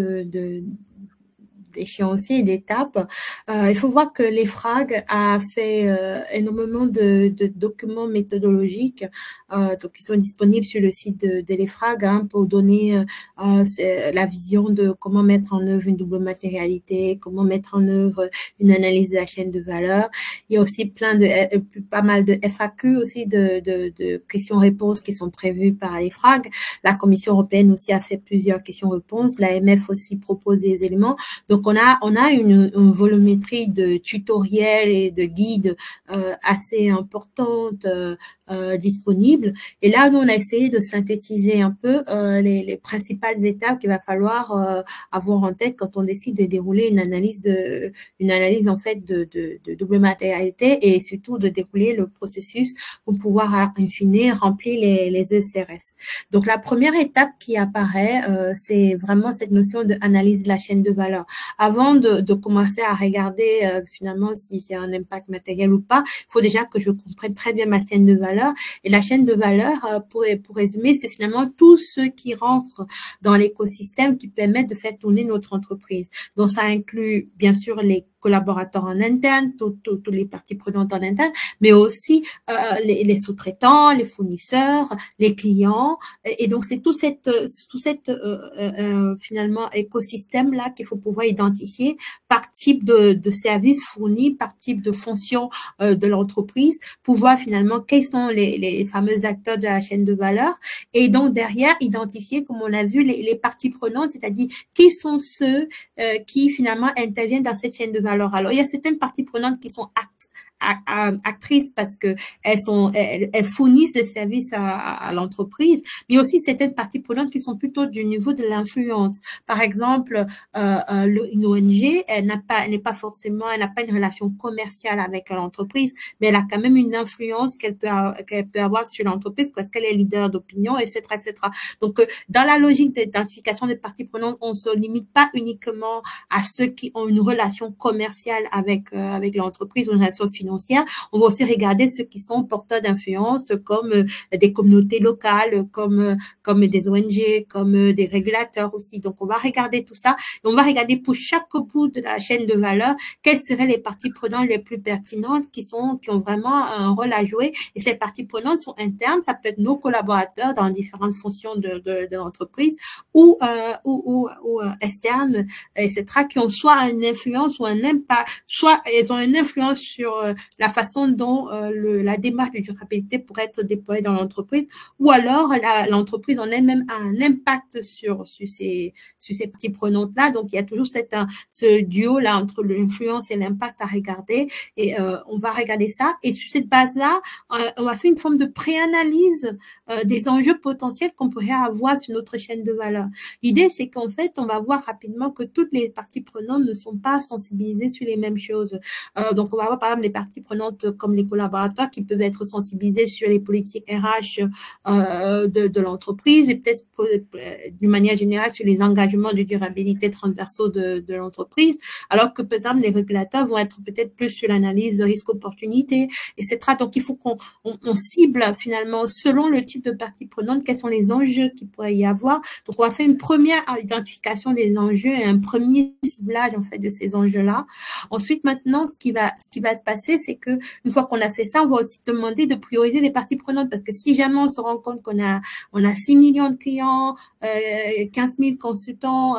d'échéancier et d'étapes. Il faut voir que l'EFRAG a fait énormément de documents méthodologiques donc qui sont disponibles sur le site de l'EFRAG pour donner la vision de comment mettre en œuvre une double matérialité, comment mettre en œuvre une analyse de la chaîne de valeur. Il y a aussi pas mal de FAQ aussi de questions-réponses qui sont prévues par l'EFRAG. La Commission européenne aussi a fait plusieurs questions-réponses. L'AMF aussi propose des éléments. Donc, on a une volumétrie de tutoriels et de guides assez importante disponible. Et là, nous, on a essayé de synthétiser un peu les principales étapes qu'il va falloir avoir en tête quand on décide de dérouler une analyse en fait de double matérialité et surtout de dérouler le processus pour pouvoir, in fine, remplir les ECRS. Donc, la première étape qui apparaît, c'est vraiment cette notion d'analyse de la chaîne de valeur. Avant de commencer à regarder finalement si j'ai un impact matériel ou pas, il faut déjà que je comprenne très bien ma chaîne de valeur. Et la chaîne de valeur, pour résumer, c'est finalement tout ce qui rentre dans l'écosystème qui permet de faire tourner notre entreprise. Donc, ça inclut bien sûr les collaborateurs en interne, toutes les parties prenantes en interne, mais aussi les sous-traitants, les fournisseurs, les clients. Et donc, c'est tout cette finalement écosystème là qu'il faut pouvoir identifier par type de service fourni, par type de fonction de l'entreprise, pour voir finalement quels sont les fameux acteurs de la chaîne de valeur. Et donc, derrière, identifier, comme on a vu, les parties prenantes, c'est-à-dire qui sont ceux qui finalement interviennent dans cette chaîne de valeur. Alors, il y a certaines parties prenantes qui sont actrices parce que elles fournissent des services à l'entreprise, mais aussi certaines parties prenantes qui sont plutôt du niveau de l'influence. Par exemple, une ONG, elle n'a pas une relation commerciale avec l'entreprise, mais elle a quand même une influence qu'elle peut avoir sur l'entreprise parce qu'elle est leader d'opinion, etc., etc. Donc, dans la logique d'identification des parties prenantes, on se limite pas uniquement à ceux qui ont une relation commerciale avec l'entreprise ou une relation financière. On va aussi regarder ceux qui sont porteurs d'influence, comme des communautés locales, comme des ONG, comme des régulateurs aussi. Donc, on va regarder tout ça et on va regarder pour chaque bout de la chaîne de valeur quelles seraient les parties prenantes les plus pertinentes qui ont vraiment un rôle à jouer. Et ces parties prenantes sont internes, ça peut être nos collaborateurs dans différentes fonctions de l'entreprise ou externes, etc., qui ont soit une influence ou un impact, soit elles ont une influence sur la façon dont la démarche de durabilité pourrait être déployée dans l'entreprise, ou alors l'entreprise en elle-même a un impact sur ces parties prenantes-là. Donc, il y a toujours ce duo-là entre l'influence et l'impact à regarder. Et on va regarder ça. Et sur cette base-là, on va faire une forme de préanalyse des enjeux potentiels qu'on pourrait avoir sur notre chaîne de valeur. L'idée, c'est qu'en fait, on va voir rapidement que toutes les parties prenantes ne sont pas sensibilisées sur les mêmes choses. Donc, on va voir par exemple les parties prenantes comme les collaborateurs qui peuvent être sensibilisés sur les politiques RH de l'entreprise et peut-être d'une manière générale sur les engagements de durabilité transversaux de l'entreprise, alors que par exemple les régulateurs vont être peut-être plus sur l'analyse de risque-opportunité, etc. Donc, il faut qu'on cible finalement selon le type de partie prenante quels sont les enjeux qu'il pourrait y avoir. Donc, on va faire une première identification des enjeux et un premier ciblage en fait de ces enjeux-là. Ensuite, maintenant, ce qui va se passer, c'est que une fois qu'on a fait ça, on va aussi demander de prioriser les parties prenantes parce que si jamais on se rend compte qu'on a 6 millions de clients, 15 000 consultants,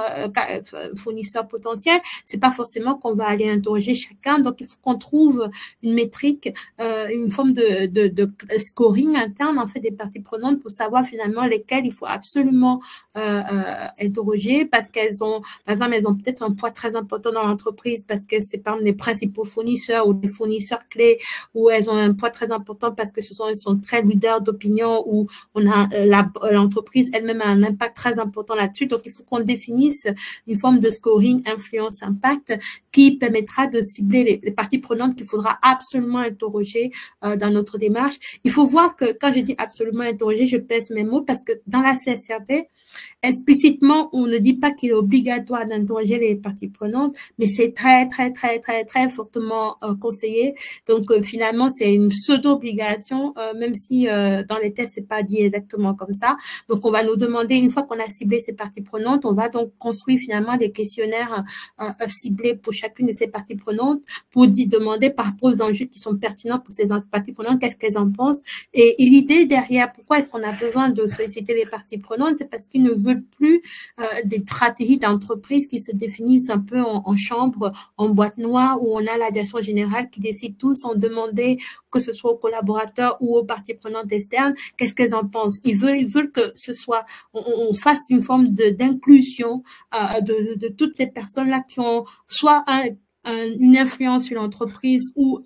fournisseurs potentiels, c'est pas forcément qu'on va aller interroger chacun. Donc, il faut qu'on trouve une métrique, une forme de scoring interne en fait des parties prenantes pour savoir finalement lesquelles il faut absolument interroger parce qu'elles ont, par exemple, elles ont peut-être un poids très important dans l'entreprise parce que c'est par exemple les principaux fournisseurs ou des fournisseurs investisseurs clés, où elles ont un poids très important parce que elles sont très leaders d'opinion, où on a l'entreprise elle-même a un impact très important là-dessus. Donc, il faut qu'on définisse une forme de scoring influence impact qui permettra de cibler les parties prenantes qu'il faudra absolument interroger dans notre démarche. Il faut voir que quand je dis absolument interroger, je pèse mes mots parce que dans la CSRD, explicitement, on ne dit pas qu'il est obligatoire d'interroger les parties prenantes, mais c'est très, très, très, très, très fortement conseillé. Donc, finalement, c'est une pseudo-obligation, même si dans les tests, c'est pas dit exactement comme ça. Donc, on va nous demander, une fois qu'on a ciblé ces parties prenantes, on va donc construire finalement des questionnaires ciblés pour chacune de ces parties prenantes pour demander par rapport aux enjeux qui sont pertinents pour ces parties prenantes, qu'est-ce qu'elles en pensent. Et l'idée derrière, pourquoi est-ce qu'on a besoin de solliciter les parties prenantes, c'est parce qu'ils ne veulent plus des stratégies d'entreprise qui se définissent un peu en chambre, en boîte noire, où on a la direction générale qui décide tout sans demander, que ce soit aux collaborateurs ou aux parties prenantes externes, qu'est-ce qu'elles en pensent. Ils veulent que ce soit, on fasse une forme d'inclusion de toutes ces personnes-là qui ont soit une influence sur l'entreprise ou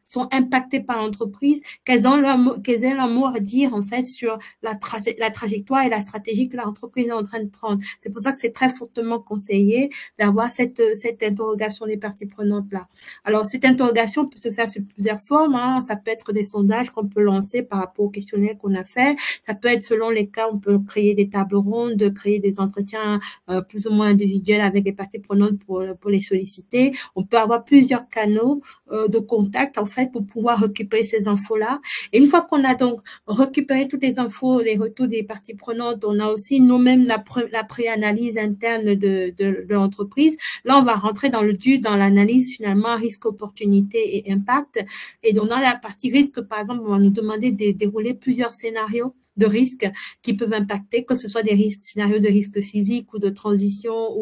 sont impactées par l'entreprise, qu'elles aient leur mot à dire en fait sur la trajectoire et la stratégie que l'entreprise est en train de prendre. C'est pour ça que c'est très fortement conseillé d'avoir cette interrogation des parties prenantes là. Alors cette interrogation peut se faire sous plusieurs formes. Hein. Ça peut être des sondages qu'on peut lancer par rapport au questionnaire qu'on a fait. Ça peut être selon les cas, on peut créer des tables rondes, créer des entretiens plus ou moins individuels avec les parties prenantes pour les solliciter. On peut avoir plusieurs canaux de contact en fait pour pouvoir récupérer ces infos-là. Et une fois qu'on a donc récupéré toutes les infos, les retours des parties prenantes, on a aussi nous-mêmes la pré-analyse interne de l'entreprise. Là, on va rentrer dans le dur, dans l'analyse finalement risque, opportunité et impact. Et donc dans la partie risque, par exemple, on va nous demander de dérouler plusieurs scénarios de risques qui peuvent impacter, que ce soit des risques, scénarios de risque physique ou de transition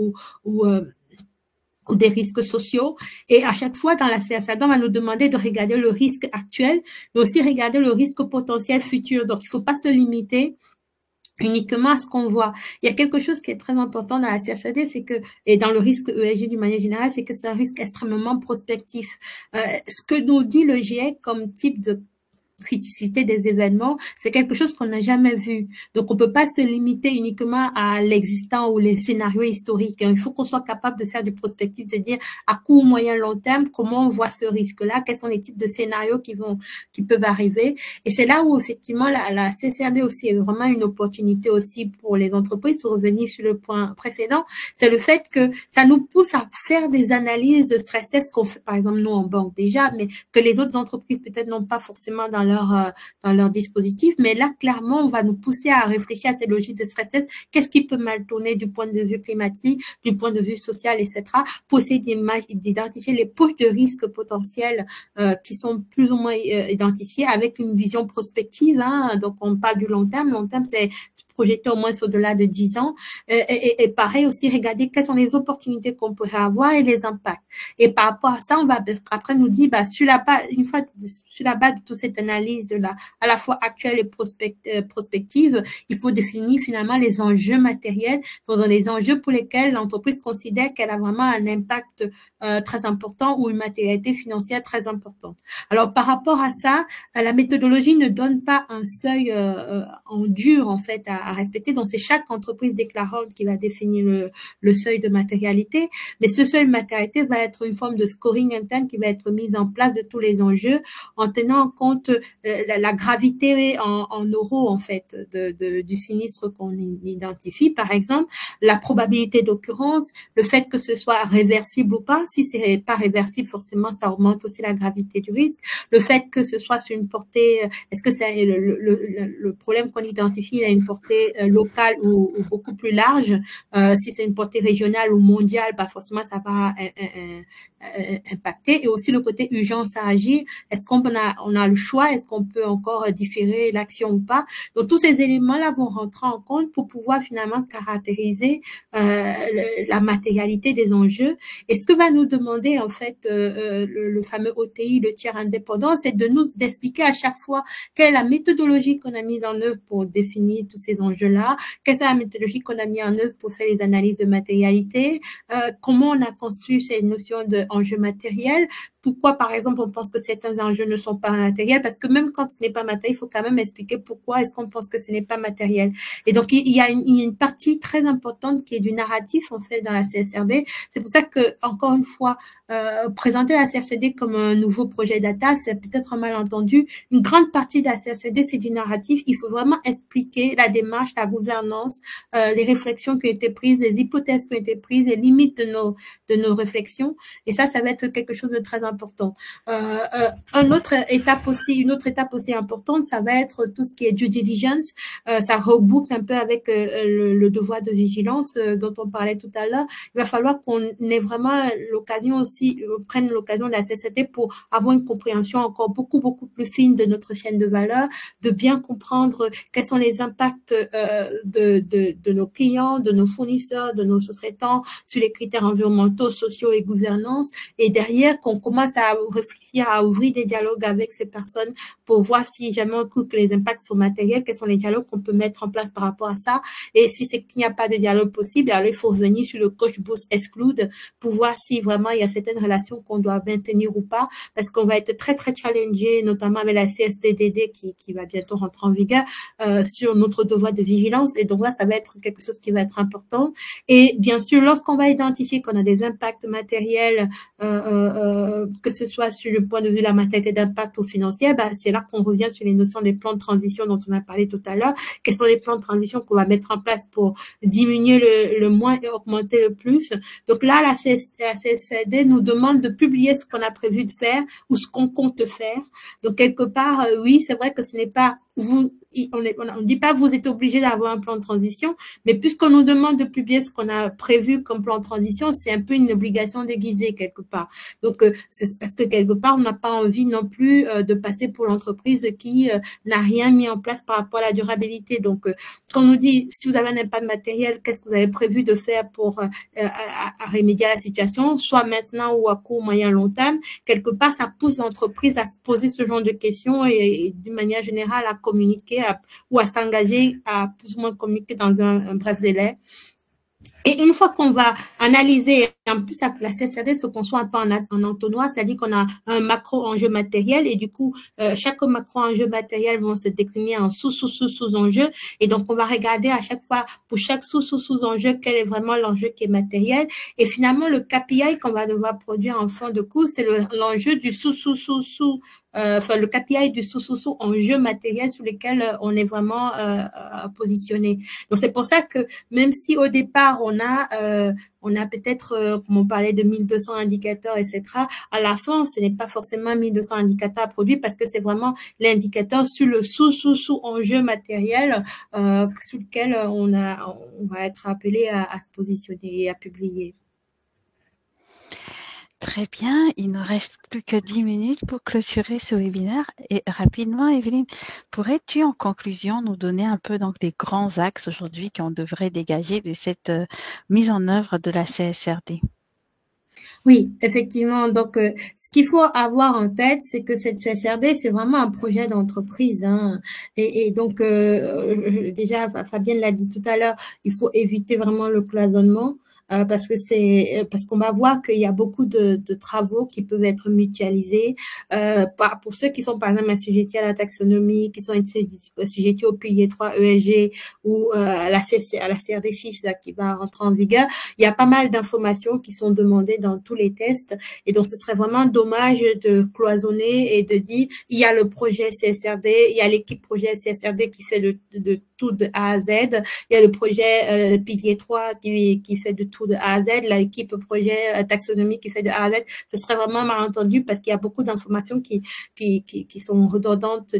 ou des risques sociaux. Et à chaque fois, dans la CSRD, on va nous demander de regarder le risque actuel, mais aussi regarder le risque potentiel futur. Donc, il ne faut pas se limiter uniquement à ce qu'on voit. Il y a quelque chose qui est très important dans la CSRD, c'est que, et dans le risque ESG d'une manière générale, c'est que c'est un risque extrêmement prospectif. Ce que nous dit le GIEC comme type de criticité des événements, c'est quelque chose qu'on n'a jamais vu. Donc, on peut pas se limiter uniquement à l'existant ou les scénarios historiques. Il faut qu'on soit capable de faire du prospectif, de dire à court, moyen, long terme, comment on voit ce risque-là, quels sont les types de scénarios qui peuvent arriver. Et c'est là où, effectivement, la CSRD aussi est vraiment une opportunité aussi pour les entreprises, pour revenir sur le point précédent. C'est le fait que ça nous pousse à faire des analyses de stress test qu'on fait, par exemple, nous, en banque déjà, mais que les autres entreprises peut-être n'ont pas forcément dans leur dispositif, mais là, clairement, on va nous pousser à réfléchir à cette logique de stress test. Qu'est-ce qui peut mal tourner du point de vue climatique, du point de vue social, etc., pour essayer d'identifier les poches de risque potentiels qui sont plus ou moins identifiés avec une vision prospective. Hein. Donc, on parle du long terme. Long terme, c'est projeter au moins au-delà de 10 ans. Et pareil aussi, regarder quelles sont les opportunités qu'on pourrait avoir et les impacts. Et par rapport à ça, on va après nous dire, sur la base, une fois sur la base de toute cette analyse-là, à la fois actuelle et prospective, il faut définir finalement les enjeux matériels, donc les enjeux pour lesquels l'entreprise considère qu'elle a vraiment un impact très important ou une matérialité financière très importante. Alors, par rapport à ça, la méthodologie ne donne pas un seuil en dur, en fait, à respecter. Donc, c'est chaque entreprise déclarante qui va définir le seuil de matérialité. Mais ce seuil de matérialité va être une forme de scoring interne qui va être mise en place de tous les enjeux en tenant en compte la gravité en euros, en fait, du sinistre qu'on identifie. Par exemple, la probabilité d'occurrence, le fait que ce soit réversible ou pas. Si c'est pas réversible, forcément, ça augmente aussi la gravité du risque. Le fait que ce soit sur une portée, est-ce que c'est le problème qu'on identifie, il a une portée locale ou beaucoup plus large. Si c'est une portée régionale ou mondiale, bah forcément ça va impacter. Et aussi le côté urgence à agir. Est-ce qu'on a le choix? Est-ce qu'on peut encore différer l'action ou pas? Donc tous ces éléments-là vont rentrer en compte pour pouvoir finalement caractériser la matérialité des enjeux. Et ce que va nous demander en fait le fameux OTI, le tiers indépendant, c'est d'expliquer à chaque fois quelle est la méthodologie qu'on a mise en œuvre pour définir tous ces enjeux enjeux-là, quelle est la méthodologie qu'on a mis en œuvre pour faire les analyses de matérialité, comment on a conçu ces notions d'enjeux matériels, pourquoi, par exemple, on pense que certains enjeux ne sont pas matériels, parce que même quand ce n'est pas matériel, il faut quand même expliquer pourquoi est-ce qu'on pense que ce n'est pas matériel. Et donc, il y a une partie très importante qui est du narratif, en fait, dans la CSRD. C'est pour ça que, encore une fois, présenter la CSRD comme un nouveau projet data, c'est peut-être un malentendu. Une grande partie de la CSRD, c'est du narratif. Il faut vraiment expliquer la démarche, la gouvernance, les réflexions qui ont été prises, les hypothèses qui ont été prises, les limites de nos réflexions. Et ça va être quelque chose de très important. Une autre étape aussi importante, ça va être tout ce qui est due diligence. Ça reboucle un peu avec le devoir de vigilance dont on parlait tout à l'heure. Il va falloir qu'on ait vraiment l'occasion aussi, prenne l'occasion de la CSRD pour avoir une compréhension encore beaucoup plus fine de notre chaîne de valeur, de bien comprendre quels sont les impacts de nos clients, de nos fournisseurs, de nos sous-traitants sur les critères environnementaux, sociaux et gouvernance. Et derrière, qu'on commence à réfléchir, à ouvrir des dialogues avec ces personnes pour voir si jamais on trouve que les impacts sont matériels, quels sont les dialogues qu'on peut mettre en place par rapport à ça. Et si c'est qu'il n'y a pas de dialogue possible, alors il faut revenir sur le coach boost exclude pour voir si vraiment il y a certaines relations qu'on doit maintenir ou pas, parce qu'on va être très challengé, notamment avec la CSDDD qui va bientôt rentrer en vigueur, sur notre devoir de vigilance. Et donc là, ça va être quelque chose qui va être important. Et bien sûr, lorsqu'on va identifier qu'on a des impacts matériels, que ce soit sur le point de vue de la matérialité d'impact ou financière, c'est là qu'on revient sur les notions des plans de transition dont on a parlé tout à l'heure. Quels sont les plans de transition qu'on va mettre en place pour diminuer le moins et augmenter le plus? Donc là, la CSRD nous demande de publier ce qu'on a prévu de faire ou ce qu'on compte faire. Donc quelque part, oui, c'est vrai que ce n'est pas vous, on ne dit pas vous êtes obligé d'avoir un plan de transition, mais puisqu'on nous demande de publier ce qu'on a prévu comme plan de transition, c'est un peu une obligation déguisée quelque part. Donc c'est parce que quelque part on n'a pas envie non plus de passer pour l'entreprise qui n'a rien mis en place par rapport à la durabilité. Donc quand on nous dit si vous avez un impact matériel, qu'est-ce que vous avez prévu de faire pour à remédier à la situation, soit maintenant ou à court, moyen, long terme, quelque part ça pousse l'entreprise à se poser ce genre de questions et d'une manière générale à communiquer ou à s'engager à plus ou moins communiquer dans un bref délai. Et une fois qu'on va analyser, en plus la CSRD se conçoit un peu en entonnoir, c'est-à-dire qu'on a un macro-enjeu matériel et du coup, chaque macro-enjeu matériel vont se décliner en sous-enjeux. Et donc, on va regarder à chaque fois, pour chaque sous-enjeu, quel est vraiment l'enjeu qui est matériel. Et finalement, le KPI qu'on va devoir produire en fin de cours, c'est l'enjeu du le KPI du sous-enjeu matériel sur lesquels on est vraiment positionné. Donc, c'est pour ça que même si au départ, on a peut-être, comme on parlait de 1200 indicateurs, etc. À la fin, ce n'est pas forcément 1200 indicateurs à produire parce que c'est vraiment l'indicateur sur le sous-enjeu matériel sur lequel on va être appelé à se positionner et à publier. Très bien, il ne reste plus que 10 minutes pour clôturer ce webinaire. Et rapidement, Evelyne, pourrais-tu en conclusion nous donner un peu donc les grands axes aujourd'hui qu'on devrait dégager de cette mise en œuvre de la CSRD? Oui, effectivement. Donc, ce qu'il faut avoir en tête, c'est que cette CSRD, c'est vraiment un projet d'entreprise. Hein. Et donc, déjà, Fabienne l'a dit tout à l'heure, il faut éviter vraiment le cloisonnement. Parce qu'on va voir qu'il y a beaucoup de travaux qui peuvent être mutualisés. Pour ceux qui sont par exemple assujettis à la taxonomie, qui sont assujettis au pilier 3 ESG ou à la CRD6 là, qui va rentrer en vigueur, il y a pas mal d'informations qui sont demandées dans tous les tests. Et donc, ce serait vraiment dommage de cloisonner et de dire, il y a le projet CSRD, il y a l'équipe projet CSRD qui fait de tout de A à Z, il y a le projet pilier 3 qui fait de tout de A à Z, l'équipe projet taxonomie qui fait de A à Z. Ce serait vraiment malentendu parce qu'il y a beaucoup d'informations qui sont redondantes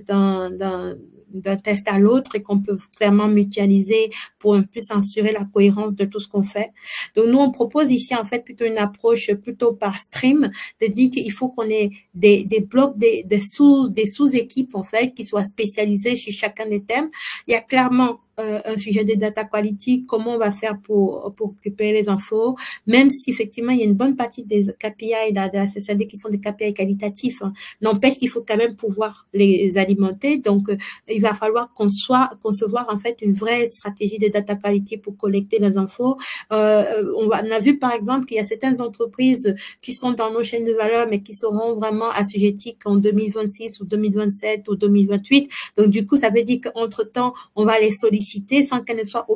d'un test à l'autre et qu'on peut clairement mutualiser pour un peu s'assurer la cohérence de tout ce qu'on fait. Donc, nous, on propose ici, en fait, plutôt une approche plutôt par stream, de dire qu'il faut qu'on ait des blocs, des sous-équipes, en fait, qui soient spécialisées sur chacun des thèmes. Il y a clairement un sujet de data quality, comment on va faire pour récupérer les infos, même si effectivement il y a une bonne partie des KPI de la CSRD qui sont des KPI qualitatifs, hein, n'empêche qu'il faut quand même pouvoir les alimenter. Donc, il va falloir concevoir en fait une vraie stratégie de data quality pour collecter les infos. On a vu par exemple qu'il y a certaines entreprises qui sont dans nos chaînes de valeur, mais qui seront vraiment assujetties qu'en 2026 ou 2027 ou 2028. Donc, du coup, ça veut dire qu'entre-temps, on va les solliciter sans qu'elles ne soient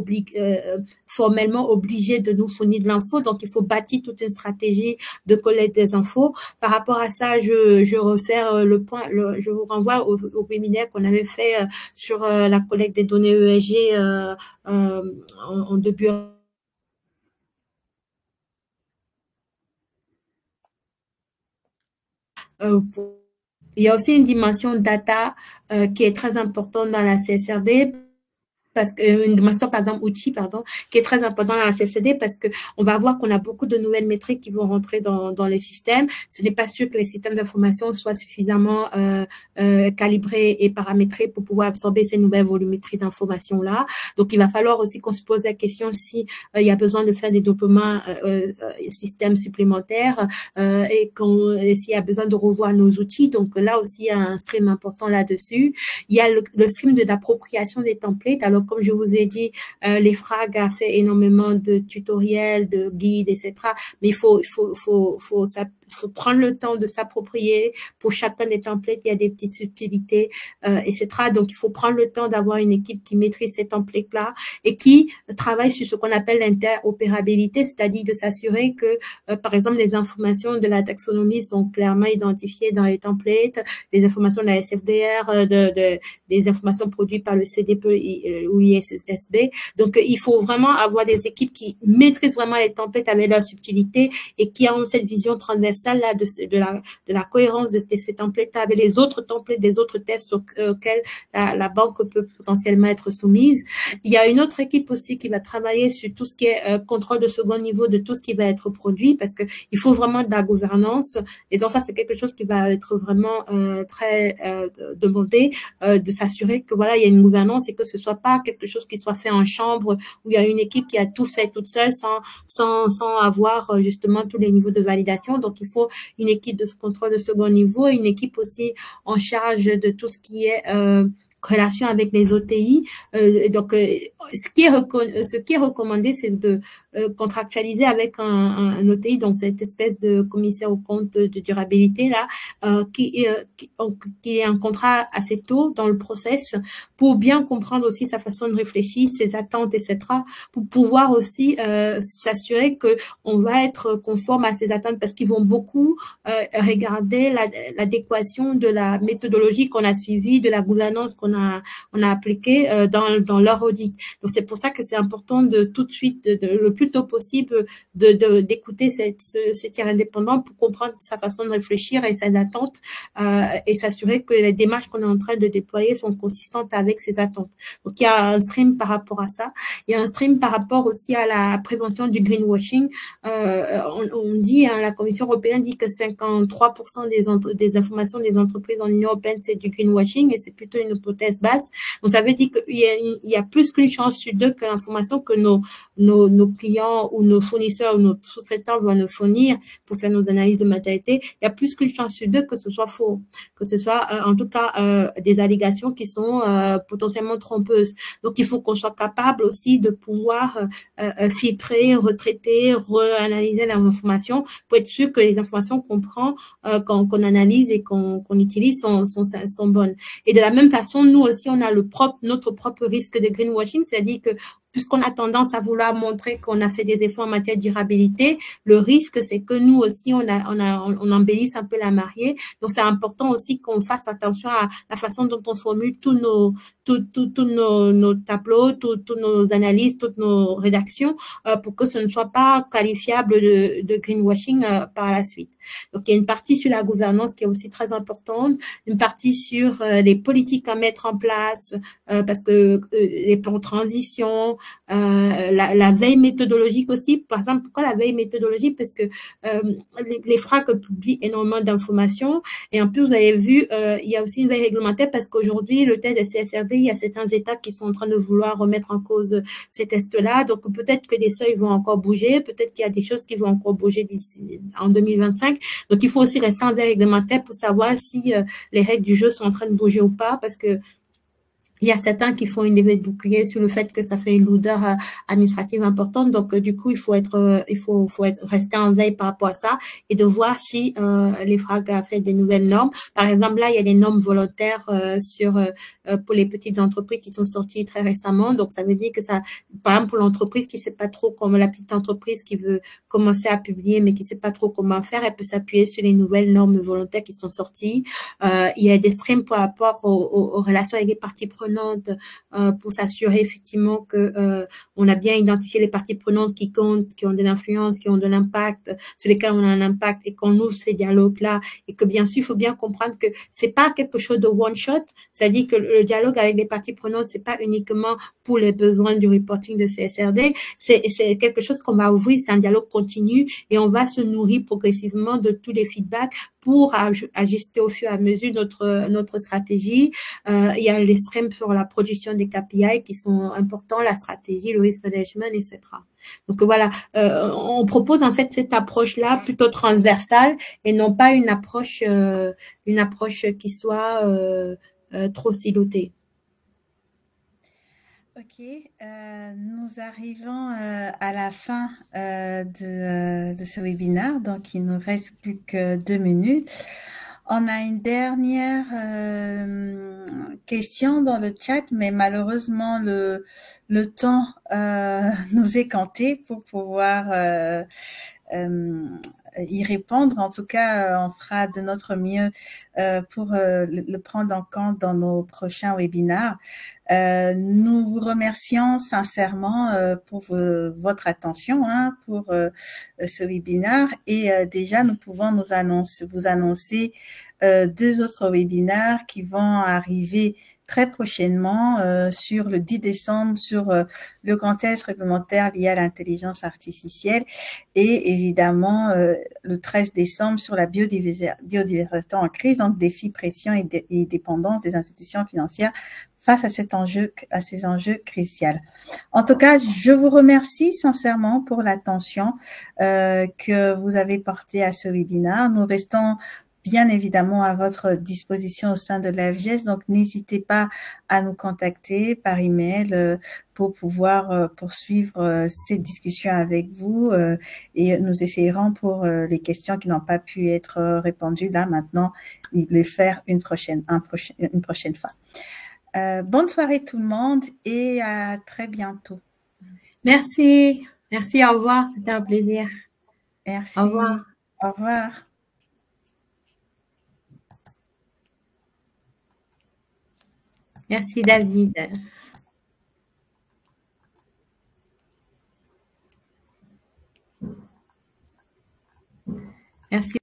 formellement obligées de nous fournir de l'info. Donc, il faut bâtir toute une stratégie de collecte des infos. Par rapport à ça, je resserre le point, je vous renvoie au webinaire qu'on avait fait sur la collecte des données ESG en début. Il y a aussi une dimension data qui est très importante dans la CSRD, parce que une dimension par exemple outil qui est très important dans la CSRD, parce que on va voir qu'on a beaucoup de nouvelles métriques qui vont rentrer dans les systèmes. Ce n'est pas sûr que les systèmes d'information soient suffisamment calibrés et paramétrés pour pouvoir absorber ces nouvelles volumétries d'informations là. Donc il va falloir aussi qu'on se pose la question si il y a besoin de faire des développements systèmes supplémentaires et s'il y a besoin de revoir nos outils. Donc là aussi il y a un stream important là-dessus. Il y a le stream de l'appropriation des templates. Alors, comme je vous ai dit, les FRAG a fait énormément de tutoriels, de guides, etc. Mais il faut prendre le temps de s'approprier. Pour chacun des templates, il y a des petites subtilités, etc. Donc, il faut prendre le temps d'avoir une équipe qui maîtrise ces templates-là et qui travaille sur ce qu'on appelle l'interopérabilité, c'est-à-dire de s'assurer que, par exemple, les informations de la taxonomie sont clairement identifiées dans les templates, les informations de la SFDR, des informations produites par le CDP ou ISSB. Donc, il faut vraiment avoir des équipes qui maîtrisent vraiment les templates avec leur subtilité et qui ont cette vision transversale là de la cohérence de ces templates avec les autres templates des autres tests auxquels la banque peut potentiellement être soumise. Il y a une autre équipe aussi qui va travailler sur tout ce qui est contrôle de second niveau de tout ce qui va être produit, parce que il faut vraiment de la gouvernance. Et donc ça, c'est quelque chose qui va être vraiment très demandé, de s'assurer que voilà, il y a une gouvernance et que ce soit pas quelque chose qui soit fait en chambre où il y a une équipe qui a tout fait toute seule sans avoir justement tous les niveaux de validation. Donc il faut une équipe de contrôle de second niveau et une équipe aussi en charge de tout ce qui est relation avec les OTI. Donc, ce qui est recommandé, c'est de contractualiser avec un OTI, donc cette espèce de commissaire aux comptes de durabilité là, qui est un contrat assez tôt dans le process pour bien comprendre aussi sa façon de réfléchir, ses attentes, etc., pour pouvoir aussi s'assurer que on va être conforme à ses attentes, parce qu'ils vont beaucoup regarder l'adéquation de la méthodologie qu'on a suivie, de la gouvernance qu'on a appliquée dans leur audit. Donc c'est pour ça que c'est important de tout de suite, le plus tôt possible, d'écouter ce tiers indépendant pour comprendre sa façon de réfléchir et ses attentes, et s'assurer que les démarches qu'on est en train de déployer sont consistantes avec ses attentes. Donc il y a un stream par rapport à ça. Il y a un stream par rapport aussi à la prévention du greenwashing. On dit, hein, la Commission européenne dit que 53% des informations des entreprises en Union européenne, c'est du greenwashing, et c'est plutôt une hypothèse basse. Donc, ça veut dire qu'il y a plus qu'une chance sur deux que l'information que nos clients ou nos fournisseurs ou nos sous-traitants vont nous fournir pour faire nos analyses de matérialité. Il y a plus qu'une chance sur deux que ce soit faux, que ce soit en tout cas des allégations qui sont potentiellement trompeuses. Donc, il faut qu'on soit capable aussi de pouvoir filtrer, retraiter, reanalyser l'information pour être sûr que les informations qu'on prend, qu'on analyse et qu'on utilise sont bonnes. Et de la même façon, nous aussi, on a notre propre risque de greenwashing, c'est-à-dire que puisqu'on a tendance à vouloir montrer qu'on a fait des efforts en matière de durabilité, le risque, c'est que nous aussi, on embellisse un peu la mariée. Donc, c'est important aussi qu'on fasse attention à la façon dont on formule tous nos tableaux, tous nos analyses, toutes nos rédactions, pour que ce ne soit pas qualifiable de greenwashing par la suite. Donc, il y a une partie sur la gouvernance qui est aussi très importante, une partie sur les politiques à mettre en place, parce que les plans de transition, la veille méthodologique aussi. Par exemple, pourquoi la veille méthodologique? Parce que les FRAC publient énormément d'informations et en plus, vous avez vu, il y a aussi une veille réglementaire parce qu'aujourd'hui, le test de CSRD, il y a certains États qui sont en train de vouloir remettre en cause ces tests-là. Donc, peut-être que les seuils vont encore bouger, peut-être qu'il y a des choses qui vont encore bouger d'ici en 2025. Donc, il faut aussi rester en veille réglementaire pour savoir si les règles du jeu sont en train de bouger ou pas, parce que il y a certains qui font une levée de bouclier sur le fait que ça fait une lourdeur administrative importante. Donc, du coup, il faut rester en veille par rapport à ça et de voir si les FRAC a fait des nouvelles normes. Par exemple, là, il y a des normes volontaires pour les petites entreprises qui sont sorties très récemment. Donc, ça veut dire que ça, par exemple, pour l'entreprise qui sait pas trop comment, la petite entreprise qui veut commencer à publier mais qui sait pas trop comment faire, elle peut s'appuyer sur les nouvelles normes volontaires qui sont sorties. Il y a des streams par rapport aux relations avec les parties prenantes pour s'assurer effectivement que on a bien identifié les parties prenantes qui comptent, qui ont de l'influence, qui ont de l'impact, sur lesquelles on a un impact et qu'on ouvre ces dialogues-là et que bien sûr, il faut bien comprendre que c'est pas quelque chose de one shot, c'est-à-dire que le dialogue avec les parties prenantes, c'est pas uniquement pour les besoins du reporting de CSRD, c'est quelque chose qu'on va ouvrir, c'est un dialogue continu et on va se nourrir progressivement de tous les feedbacks pour ajuster au fur et à mesure notre stratégie. Il y a les streams sur la production des KPI qui sont importants, la stratégie, le risk management, etc. Donc voilà, on propose en fait cette approche-là plutôt transversale et non pas une approche qui soit trop silotée. Ok, nous arrivons à la fin de ce webinaire, donc il nous reste plus que 2 minutes. On a une dernière question dans le chat, mais malheureusement le temps nous est compté pour pouvoir y répondre. En tout cas, on fera de notre mieux pour le prendre en compte dans nos prochains webinaires. Nous vous remercions sincèrement pour votre attention pour ce webinaire et déjà nous pouvons vous annoncer 2 autres webinaires qui vont arriver très prochainement sur le 10 décembre sur le contexte réglementaire lié à l'intelligence artificielle et évidemment le 13 décembre sur la biodiversité en crise, donc défis, pression et dépendance des institutions financières face à ces enjeux cruciaux. En tout cas, je vous remercie sincèrement pour l'attention que vous avez portée à ce webinaire. Nous restons bien évidemment à votre disposition au sein de l'AFGS, donc n'hésitez pas à nous contacter par email pour pouvoir poursuivre cette discussion avec vous et nous essayerons pour les questions qui n'ont pas pu être répondues là maintenant, les faire une prochaine fois. Bonne soirée tout le monde et à très bientôt. Merci, au revoir, c'était un plaisir. Merci, au revoir. Merci David. Merci.